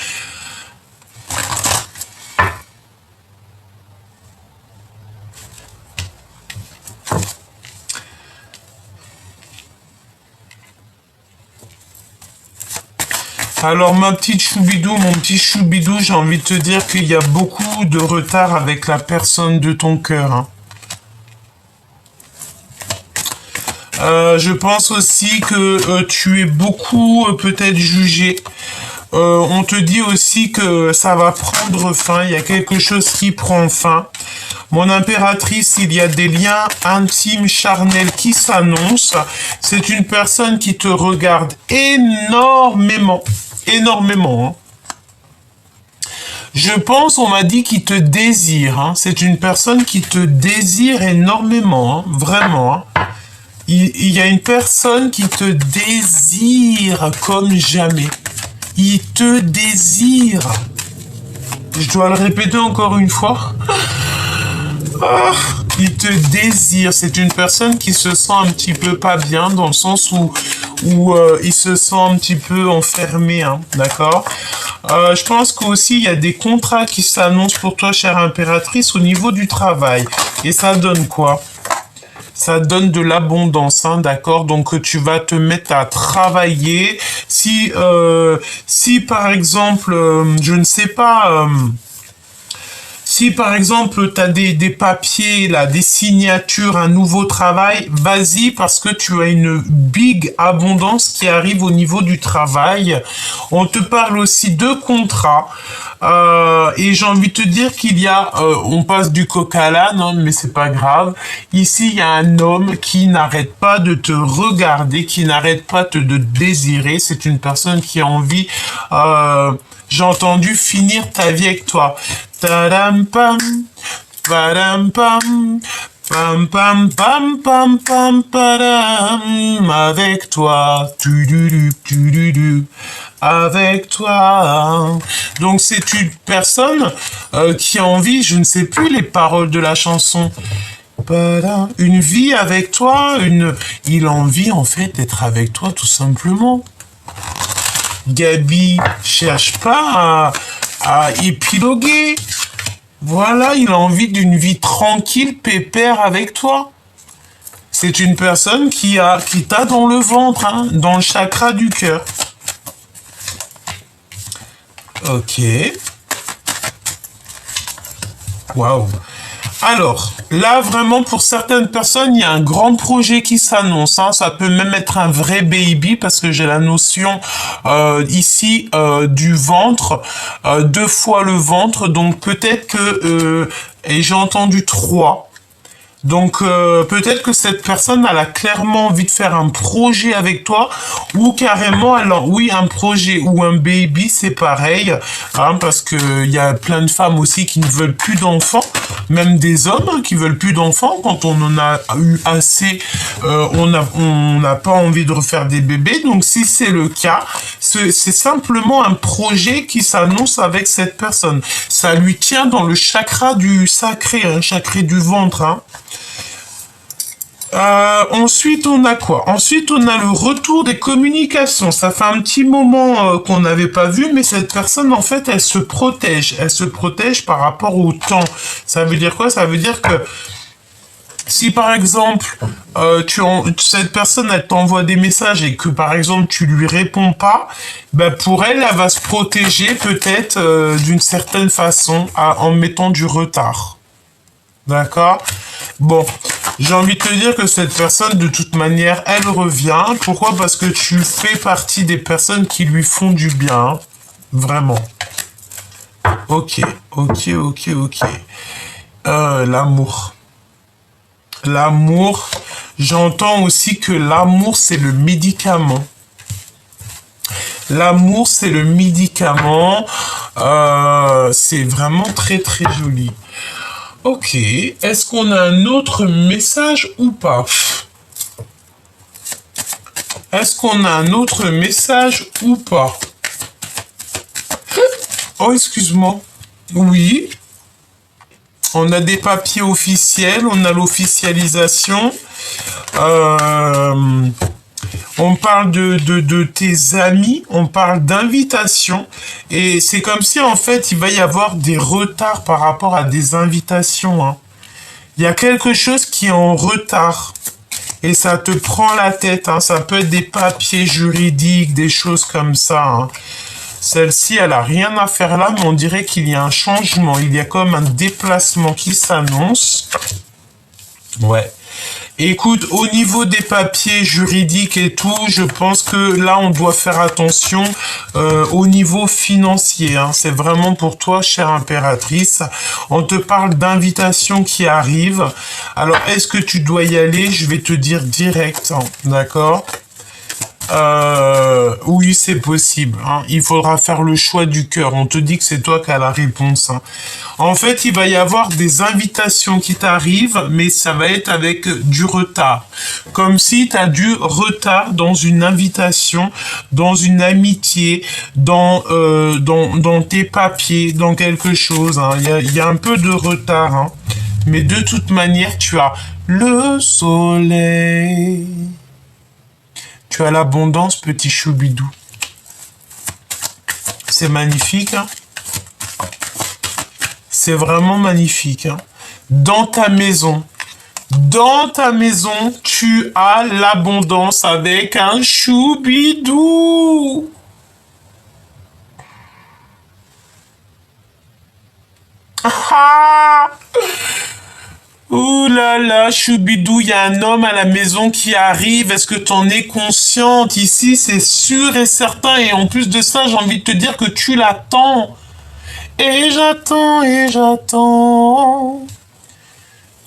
Speaker 1: Alors ma petite choubidou, mon petit choubidou, j'ai envie de te dire qu'il y a beaucoup de retard avec la personne de ton cœur. Hein. Je pense aussi que tu es beaucoup peut-être jugé. On te dit aussi que ça va prendre fin, il y a quelque chose qui prend fin. Mon impératrice, il y a des liens intimes, charnels qui s'annoncent. C'est une personne qui te regarde énormément. Énormément. Hein. Je pense, on m'a dit qu'il te désire. Hein. C'est une personne qui te désire énormément. Hein. Vraiment. Hein. Il y a une personne qui te désire comme jamais. Il te désire. Je dois le répéter encore une fois. Ah, il te désire. C'est une personne qui se sent un petit peu pas bien, dans le sens où il se sent un petit peu enfermé, hein, d'accord? Je pense qu'aussi il y a des contrats qui s'annoncent pour toi, chère impératrice, au niveau du travail. Et ça donne quoi? Ça donne de l'abondance, hein, d'accord? Donc tu vas te mettre à travailler. Si par exemple, je ne sais pas... Si par exemple tu as des papiers, là, des signatures, un nouveau travail, vas-y parce que tu as une big abondance qui arrive au niveau du travail. On te parle aussi de contrats. Et j'ai envie de te dire qu'il y a, on passe du coq à l'âne, hein, mais c'est pas grave. Ici, il y a un homme qui n'arrête pas de te regarder, qui n'arrête pas de désirer. C'est une personne qui a envie, j'ai entendu, finir ta vie avec toi. Tadam pam, padam pam, pam pam pam pam pam padam, avec toi, tu avec toi. Donc c'est une personne qui a envie, je ne sais plus les paroles de la chanson. Une vie avec toi, il a envie en fait d'être avec toi tout simplement. Gabi cherche pas à épiloguer. Voilà, il a envie d'une vie tranquille, pépère avec toi. C'est une personne qui t'a dans le ventre, hein, dans le chakra du cœur. Ok. Waouh. Alors, là, vraiment, pour certaines personnes, il y a un grand projet qui s'annonce. Hein. Ça peut même être un vrai baby, parce que j'ai la notion ici du ventre, 2 fois le ventre. Donc, peut-être que... et j'ai entendu 3. Donc peut-être que cette personne elle a clairement envie de faire un projet avec toi ou carrément alors oui un projet ou un baby c'est pareil hein, parce que il y a plein de femmes aussi qui ne veulent plus d'enfants, même des hommes hein, qui veulent plus d'enfants quand on en a eu assez, on n'a pas envie de refaire des bébés. Donc si c'est le cas, c'est simplement un projet qui s'annonce avec cette personne. Ça lui tient dans le chakra du sacré, hein, chakra du ventre. Hein. Ensuite, on a quoi? Ensuite, on a le retour des communications. Ça fait un petit moment qu'on n'avait pas vu, mais cette personne, en fait, elle se protège. Elle se protège par rapport au temps. Ça veut dire quoi? Ça veut dire que si, par exemple, cette personne, elle t'envoie des messages et que, par exemple, tu lui réponds pas, ben, pour elle, elle va se protéger peut-être d'une certaine façon en mettant du retard. D'accord? Bon, j'ai envie de te dire que cette personne, de toute manière, elle revient. Pourquoi? Parce que tu fais partie des personnes qui lui font du bien. Vraiment. Ok. L'amour. L'amour. J'entends aussi que l'amour, c'est le médicament. L'amour, c'est le médicament. C'est vraiment très, très joli. Ok, est-ce qu'on a un autre message ou pas? Est-ce qu'on a un autre message ou pas? Oh, excuse-moi. Oui. On a des papiers officiels, on a l'officialisation. On parle de tes amis, on parle d'invitations, et c'est comme si en fait il va y avoir des retards par rapport à des invitations. Hein. Il y a quelque chose qui est en retard, et ça te prend la tête. Hein. Ça peut être des papiers juridiques, des choses comme ça. Hein. Celle-ci, elle a rien à faire là, mais on dirait qu'il y a un changement, il y a comme un déplacement qui s'annonce. Ouais. Écoute, au niveau des papiers juridiques et tout, je pense que là, on doit faire attention au niveau financier. Hein. C'est vraiment pour toi, chère impératrice. On te parle d'invitations qui arrivent. Alors, est-ce que tu dois y aller? Je vais te dire direct, hein. D'accord? Oui, c'est possible. Hein. Il faudra faire le choix du cœur. On te dit que c'est toi qui as la réponse. Hein. En fait, il va y avoir des invitations qui t'arrivent, mais ça va être avec du retard. Comme si tu as du retard dans une invitation, dans une amitié, dans tes papiers, dans quelque chose. Hein. Il y a un peu de retard. Hein. Mais de toute manière, tu as le soleil. Tu as l'abondance, petit choubidou. C'est magnifique, hein? C'est vraiment magnifique, hein? Dans ta maison, tu as l'abondance avec un choubidou. Ah! Ouh là là, Choubidou, il y a un homme à la maison qui arrive. Est-ce que tu en es consciente? Ici, c'est sûr et certain. Et en plus de ça, j'ai envie de te dire que tu l'attends. Et j'attends.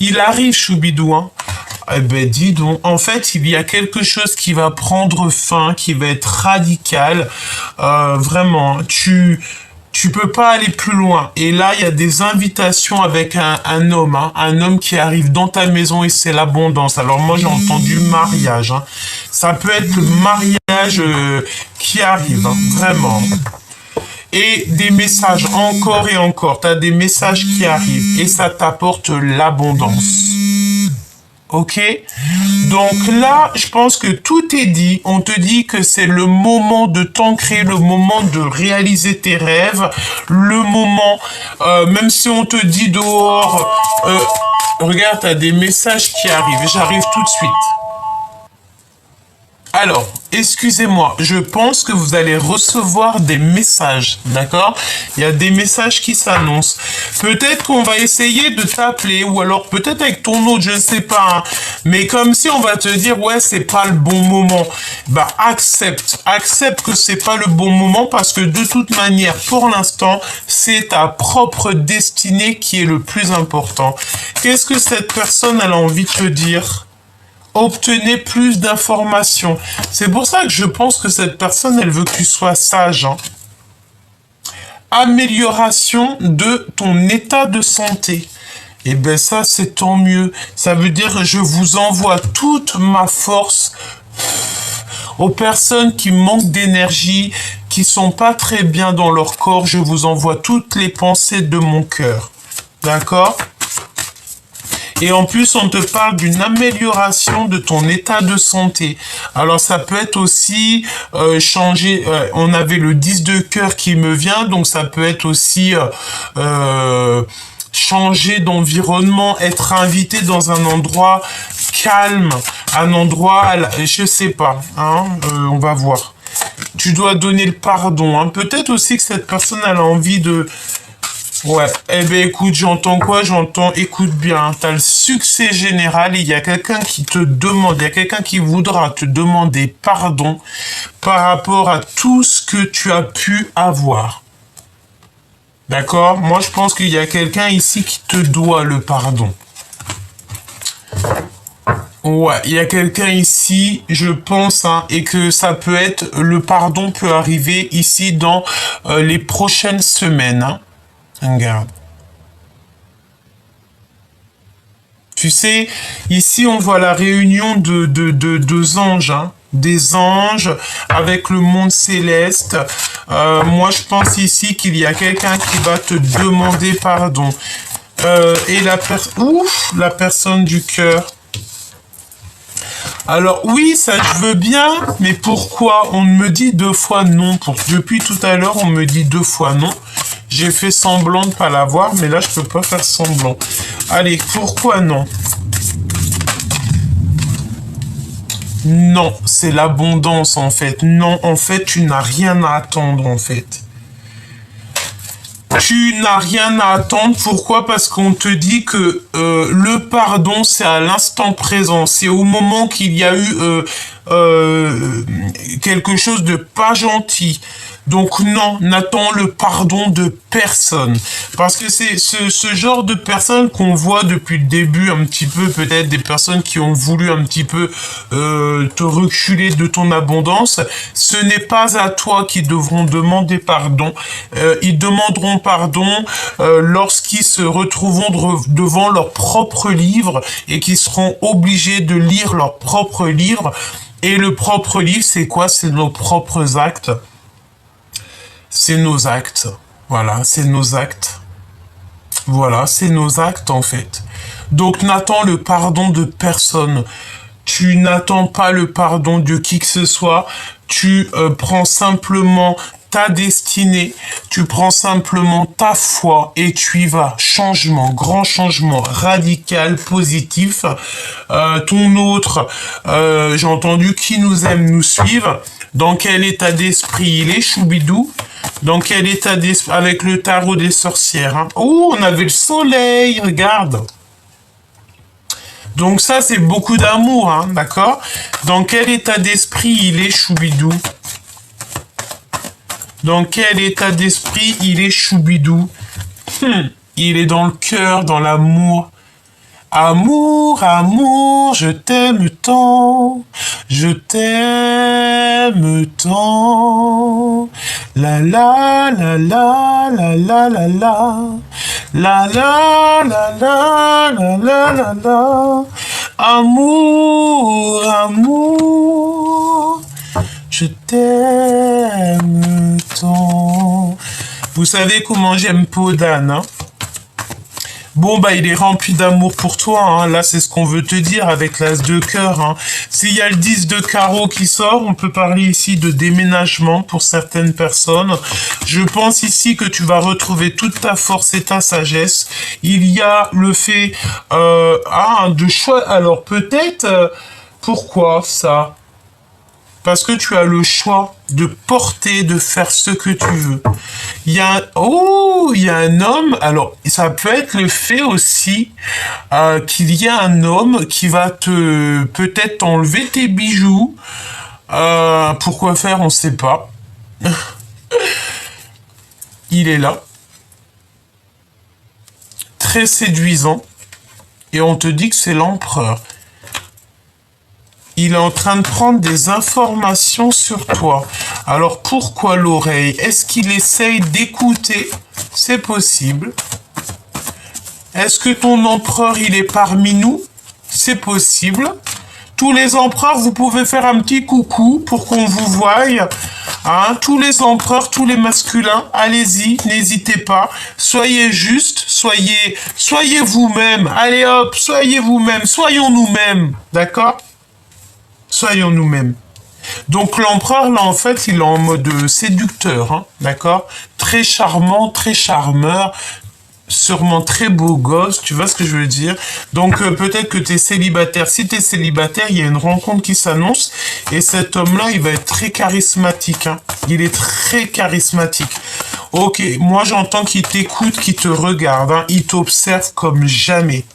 Speaker 1: Il arrive, Choubidou, hein. Eh ben, dis donc. En fait, il y a quelque chose qui va prendre fin, qui va être radical. Vraiment, tu peux pas aller plus loin. Et là, il y a des invitations avec un homme, hein, un homme qui arrive dans ta maison et c'est l'abondance. Alors moi, j'ai entendu mariage. Hein. Ça peut être le mariage qui arrive, hein, vraiment. Et des messages encore et encore. Tu as des messages qui arrivent et ça t'apporte l'abondance. Ok? Donc là, je pense que tout est dit. On te dit que c'est le moment de t'ancrer, le moment de réaliser tes rêves, le moment, même si on te dit dehors, regarde, t'as des messages qui arrivent. J'arrive tout de suite. Alors, excusez-moi, je pense que vous allez recevoir des messages, d'accord? Il y a des messages qui s'annoncent. Peut-être qu'on va essayer de t'appeler, ou alors peut-être avec ton autre, je ne sais pas, hein. Mais comme si on va te dire, ouais, c'est pas le bon moment. Bah, accepte que c'est pas le bon moment, parce que de toute manière, pour l'instant, c'est ta propre destinée qui est le plus important. Qu'est-ce que cette personne, elle a envie de te dire? Obtenez plus d'informations. C'est pour ça que je pense que cette personne, elle veut que tu sois sage, hein. Amélioration de ton état de santé. Et ben ça, c'est tant mieux. Ça veut dire que je vous envoie toute ma force aux personnes qui manquent d'énergie, qui sont pas très bien dans leur corps. Je vous envoie toutes les pensées de mon cœur. D'accord ? Et en plus, on te parle d'une amélioration de ton état de santé. Alors, ça peut être aussi changer. On avait le 10 de cœur qui me vient, donc ça peut être aussi changer d'environnement, être invité dans un endroit calme, un endroit, je sais pas, hein, on va voir. Tu dois donner le pardon, hein. Peut-être aussi que cette personne elle a envie de... Ouais, eh ben écoute, j'entends quoi? J'entends, écoute bien, t'as le succès général et il y a quelqu'un qui te demande, il y a quelqu'un qui voudra te demander pardon par rapport à tout ce que tu as pu avoir. D'accord? Moi, je pense qu'il y a quelqu'un ici qui te doit le pardon. Ouais, il y a quelqu'un ici, je pense, hein, et que ça peut être, le pardon peut arriver ici dans les prochaines semaines, hein. Regarde. Tu sais, ici on voit la réunion de deux anges, hein, des anges avec le monde céleste. Moi je pense ici qu'il y a quelqu'un qui va te demander pardon. Et la personne du cœur. Alors oui, ça je veux bien, mais pourquoi on me dit 2 fois non? Depuis tout à l'heure, on me dit 2 fois non. J'ai fait semblant de pas l'avoir, mais là je peux pas faire semblant. Allez, pourquoi non? Non, c'est l'abondance en fait. Non, en fait, tu n'as rien à attendre en fait. Tu n'as rien à attendre. Pourquoi? Parce qu'on te dit que le pardon, c'est à l'instant présent. C'est au moment qu'il y a eu quelque chose de pas gentil. Donc non, n'attends le pardon de personne. Parce que c'est ce genre de personnes qu'on voit depuis le début un petit peu, peut-être des personnes qui ont voulu un petit peu te reculer de ton abondance. Ce n'est pas à toi qu'ils devront demander pardon. Ils demanderont pardon lorsqu'ils se retrouveront devant leur propre livre et qu'ils seront obligés de lire leur propre livre. Et le propre livre, c'est quoi? C'est nos propres actes. C'est nos actes. Voilà, c'est nos actes. Voilà, c'est nos actes en fait. Donc n'attends le pardon de personne. Tu n'attends pas le pardon de qui que ce soit. Tu prends simplement ta destinée, tu prends simplement ta foi et tu y vas. Changement, grand changement, radical, positif. Ton autre, j'ai entendu qui nous aime nous suivre. Dans quel état d'esprit il est, Choubidou? Dans quel état d'esprit? Avec le tarot des sorcières, hein. Oh, on avait le soleil, regarde. Donc ça, c'est beaucoup d'amour, hein, d'accord? Dans quel état d'esprit il est, Choubidou? Dans quel état d'esprit il est, Choubidou? Il est dans le cœur, dans l'amour. Amour, amour, je t'aime tant, je t'aime tant. La la la la la la la la. La la la la la la la la. Amour, amour, je t'aime tant. Vous savez comment j'aime Podane, hein? Bon, bah, il est rempli d'amour pour toi, hein. Là, c'est ce qu'on veut te dire avec l'as de cœur, hein. S'il y a le 10 de carreau qui sort, on peut parler ici de déménagement pour certaines personnes. Je pense ici que tu vas retrouver toute ta force et ta sagesse. Il y a le fait, de choix. Alors, peut-être, pourquoi ça? Parce que tu as le choix de porter, de faire ce que tu veux. Il y a un homme, alors ça peut être le fait aussi qu'il y a un homme qui va te peut-être t'enlever tes bijoux. Pourquoi faire, on sait pas. Il est là, très séduisant, et on te dit que c'est l'empereur. Il est en train de prendre des informations sur toi. Alors pourquoi l'oreille? Est-ce qu'il essaye d'écouter? C'est possible. Est-ce que ton empereur, il est parmi nous? C'est possible. Tous les empereurs, vous pouvez faire un petit coucou pour qu'on vous voie. Hein, tous les empereurs, tous les masculins, allez-y, n'hésitez pas. Soyez juste, soyez vous-même. Allez hop, soyez vous-même, soyons nous-mêmes. D'accord? Soyons nous-mêmes. Donc l'empereur, là, en fait, il est en mode séducteur, hein, d'accord? Très charmant, très charmeur, sûrement très beau gosse, tu vois ce que je veux dire? Donc peut-être que tu es célibataire. Si tu es célibataire, il y a une rencontre qui s'annonce, et cet homme-là, il va être très charismatique, hein. Il est très charismatique. Ok, moi j'entends qu'il t'écoute, qu'il te regarde, hein. Il t'observe comme jamais.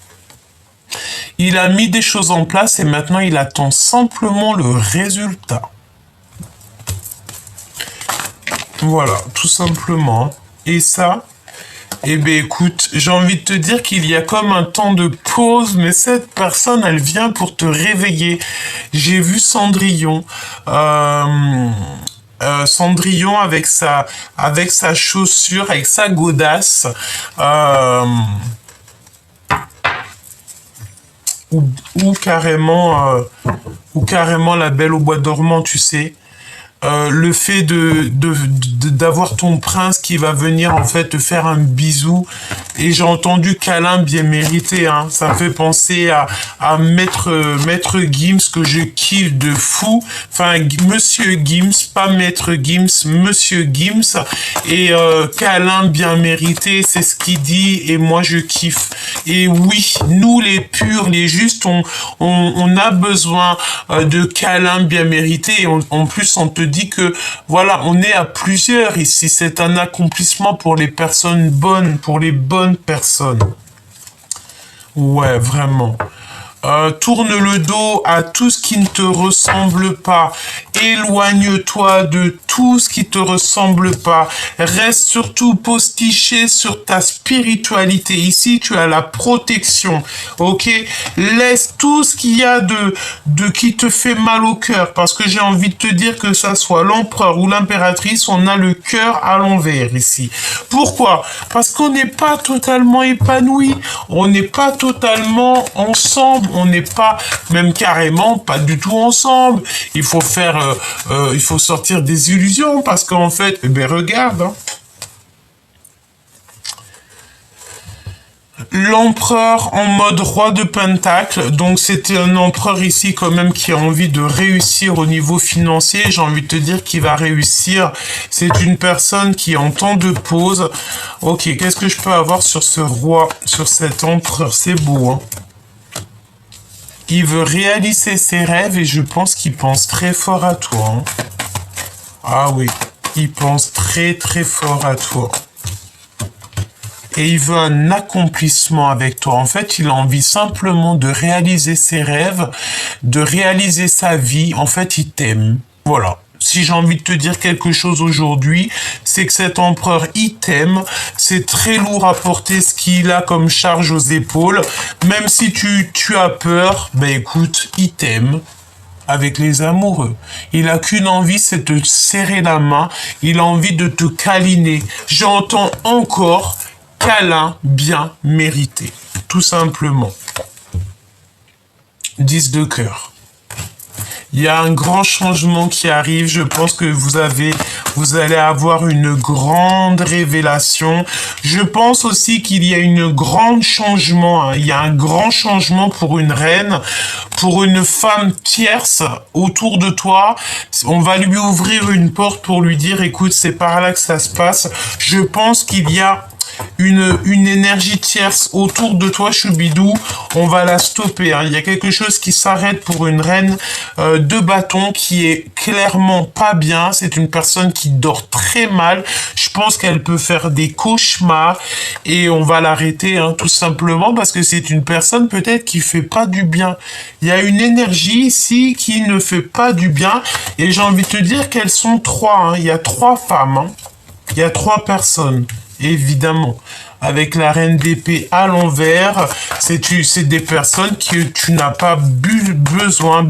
Speaker 1: Il a mis des choses en place et maintenant il attend simplement le résultat. Voilà, tout simplement. Et ça, eh bien écoute, j'ai envie de te dire qu'il y a comme un temps de pause, mais cette personne, elle vient pour te réveiller. J'ai vu Cendrillon. Cendrillon avec sa chaussure, avec sa godasse. Ou carrément la Belle au bois dormant, tu sais. Le fait d'avoir ton prince qui va venir en fait te faire un bisou, et j'ai entendu câlin bien mérité, hein. Ça me fait penser à Maître Gims, que je kiffe de fou, enfin Monsieur Gims, pas Maître Gims, Monsieur Gims, et câlin bien mérité, c'est ce qu'il dit, et moi je kiffe. Et oui, nous les purs, les justes, on a besoin de câlins bien mérités, et en plus on te dit que voilà, on est à plusieurs ici. C'est un accomplissement pour les personnes bonnes, pour les bonnes personnes. Ouais, vraiment. Tourne le dos à tout ce qui ne te ressemble pas. Éloigne-toi de tout ce qui te ressemble pas. Reste surtout postiché sur ta spiritualité. Ici, tu as la protection. Ok? Laisse tout ce qu'il y a de qui te fait mal au cœur. Parce que j'ai envie de te dire que ça soit l'empereur ou l'impératrice, on a le cœur à l'envers ici. Pourquoi? Parce qu'on n'est pas totalement épanoui. On n'est pas totalement ensemble. On n'est pas, même carrément, pas du tout ensemble. Il faut faire, il faut sortir des illusions, parce qu'en fait, eh ben regarde, hein. L'empereur en mode roi de pentacle, donc c'était un empereur ici quand même qui a envie de réussir au niveau financier. J'ai envie de te dire qu'il va réussir. C'est une personne qui est en temps de pause. Ok, qu'est-ce que je peux avoir sur ce roi, sur cet empereur? C'est beau, hein. Il veut réaliser ses rêves, et je pense qu'il pense très fort à toi, hein. Ah oui, il pense très très fort à toi. Et il veut un accomplissement avec toi. En fait, il a envie simplement de réaliser ses rêves, de réaliser sa vie. En fait, il t'aime. Voilà. Si j'ai envie de te dire quelque chose aujourd'hui, c'est que cet empereur, il t'aime. C'est très lourd à porter ce qu'il a comme charge aux épaules. Même si tu as peur, ben écoute, il t'aime. Avec les amoureux. Il a qu'une envie, c'est de te serrer la main. Il a envie de te câliner. J'entends encore câlin bien mérité. Tout simplement. 10 de cœur. Il y a un grand changement qui arrive. Je pense que vous allez avoir une grande révélation. Je pense aussi qu'il y a une grande changement. Hein. Il y a un grand changement pour une reine, pour une femme tierce autour de toi. On va lui ouvrir une porte pour lui dire, écoute, c'est par là que ça se passe. Je pense qu'il y a une énergie tierce autour de toi, Choubidou, on va la stopper. Hein. Il y a quelque chose qui s'arrête pour une reine de bâton qui est clairement pas bien. C'est une personne qui dort très mal. Je pense qu'elle peut faire des cauchemars et on va l'arrêter hein, tout simplement parce que c'est une personne peut-être qui fait pas du bien. Il y a une énergie ici qui ne fait pas du bien et j'ai envie de te dire qu'elles sont trois. Hein. Il y a trois femmes. Hein. Il y a trois personnes. Évidemment, avec la reine d'épée à l'envers, c'est des personnes que tu n'as pas besoin.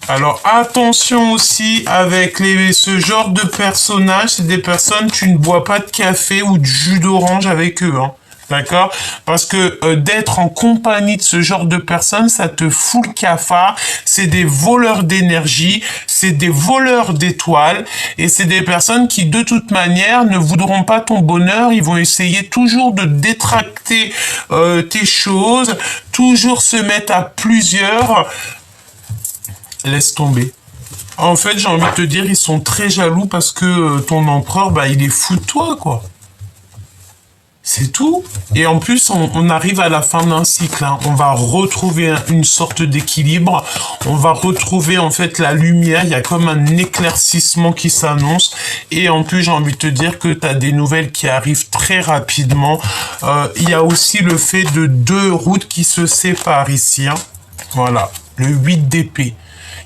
Speaker 1: Alors attention aussi avec ce genre de personnages, c'est des personnes, tu ne bois pas de café ou de jus d'orange avec eux. Hein. D'accord? Parce que d'être en compagnie de ce genre de personnes, ça te fout le cafard. C'est des voleurs d'énergie, c'est des voleurs d'étoiles, et c'est des personnes qui, de toute manière, ne voudront pas ton bonheur. Ils vont essayer toujours de détracter tes choses, toujours se mettre à plusieurs. Laisse tomber. En fait, j'ai envie de te dire, ils sont très jaloux parce que ton empereur, bah, il est fou de toi, quoi. C'est tout. Et en plus, on arrive à la fin d'un cycle. Hein. On va retrouver une sorte d'équilibre. On va retrouver en fait la lumière. Il y a comme un éclaircissement qui s'annonce. Et en plus, j'ai envie de te dire que tu as des nouvelles qui arrivent très rapidement. Il y a aussi le fait de deux routes qui se séparent ici. Hein. Voilà, le 8 d'épée.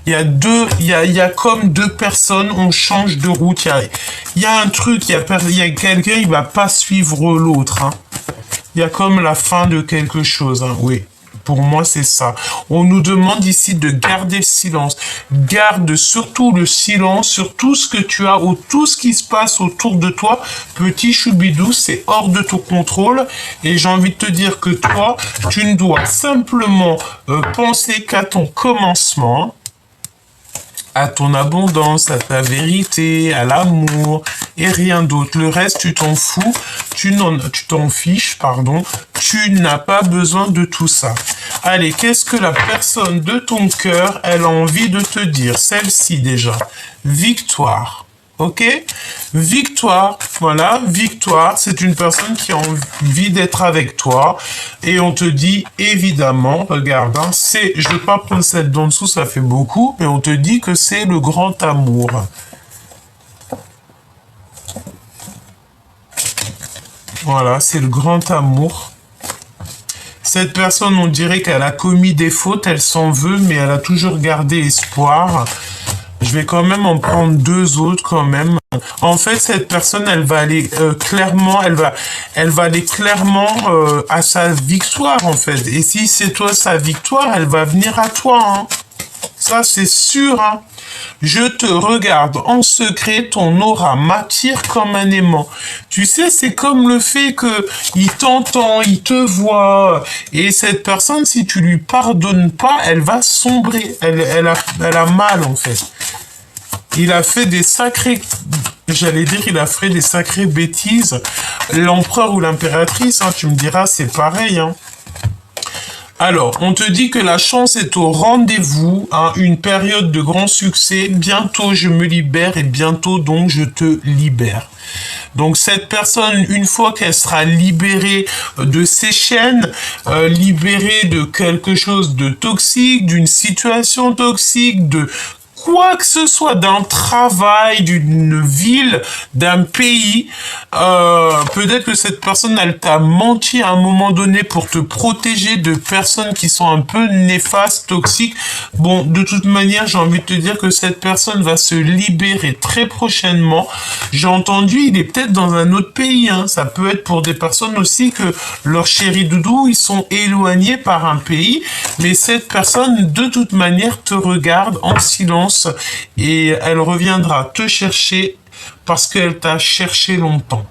Speaker 1: Il y a comme deux personnes, on change de route. Il y a un truc, il y a quelqu'un, il va pas suivre l'autre. Hein. Il y a comme la fin de quelque chose. Hein. Oui, pour moi c'est ça. On nous demande ici de garder le silence. Garde surtout le silence sur tout ce que tu as ou tout ce qui se passe autour de toi. Petit Choubidou, c'est hors de ton contrôle. Et j'ai envie de te dire que toi, tu ne dois simplement penser qu'à ton commencement. À ton abondance, à ta vérité, à l'amour, et rien d'autre. Le reste, tu t'en fous, tu t'en fiches, pardon, tu n'as pas besoin de tout ça. Allez, qu'est-ce que la personne de ton cœur, elle a envie de te dire? Celle-ci déjà. Victoire. Ok? Victoire, voilà, victoire, c'est une personne qui a envie d'être avec toi. Et on te dit, évidemment, regarde, hein, je ne vais pas prendre celle d'en dessous, ça fait beaucoup, mais on te dit que c'est le grand amour. Voilà, c'est le grand amour. Cette personne, on dirait qu'elle a commis des fautes, elle s'en veut, mais elle a toujours gardé espoir. Je vais quand même en prendre deux autres quand même. En fait, cette personne, elle va aller clairement, elle va aller clairement à sa victoire en fait. Et si c'est toi sa victoire, elle va venir à toi. Hein. Ça, c'est sûr. Hein. Je te regarde en secret, ton aura m'attire comme un aimant. Tu sais, c'est comme le fait que il t'entend, il te voit. Et cette personne, si tu lui pardonnes pas, elle va sombrer. Elle a mal en fait. Il a fait des sacrées, il a fait des sacrées bêtises. L'empereur ou l'impératrice, hein, tu me diras, c'est pareil. Hein. Alors, on te dit que la chance est au rendez-vous, hein, une période de grand succès. Bientôt, je me libère et bientôt, donc, je te libère. Donc, cette personne, une fois qu'elle sera libérée de ses chaînes, libérée de quelque chose de toxique, d'une situation toxique, de quoi que ce soit, d'un travail, d'une ville, d'un pays, peut-être que cette personne, elle t'a menti à un moment donné pour te protéger de personnes qui sont un peu néfastes, toxiques. Bon, de toute manière, j'ai envie de te dire que cette personne va se libérer très prochainement. J'ai entendu, il est peut-être dans un autre pays, hein. Ça peut être pour des personnes aussi que leurs chéris doudous, ils sont éloignés par un pays, mais cette personne, de toute manière, te regarde en silence et elle reviendra te chercher parce qu'elle t'a cherché longtemps.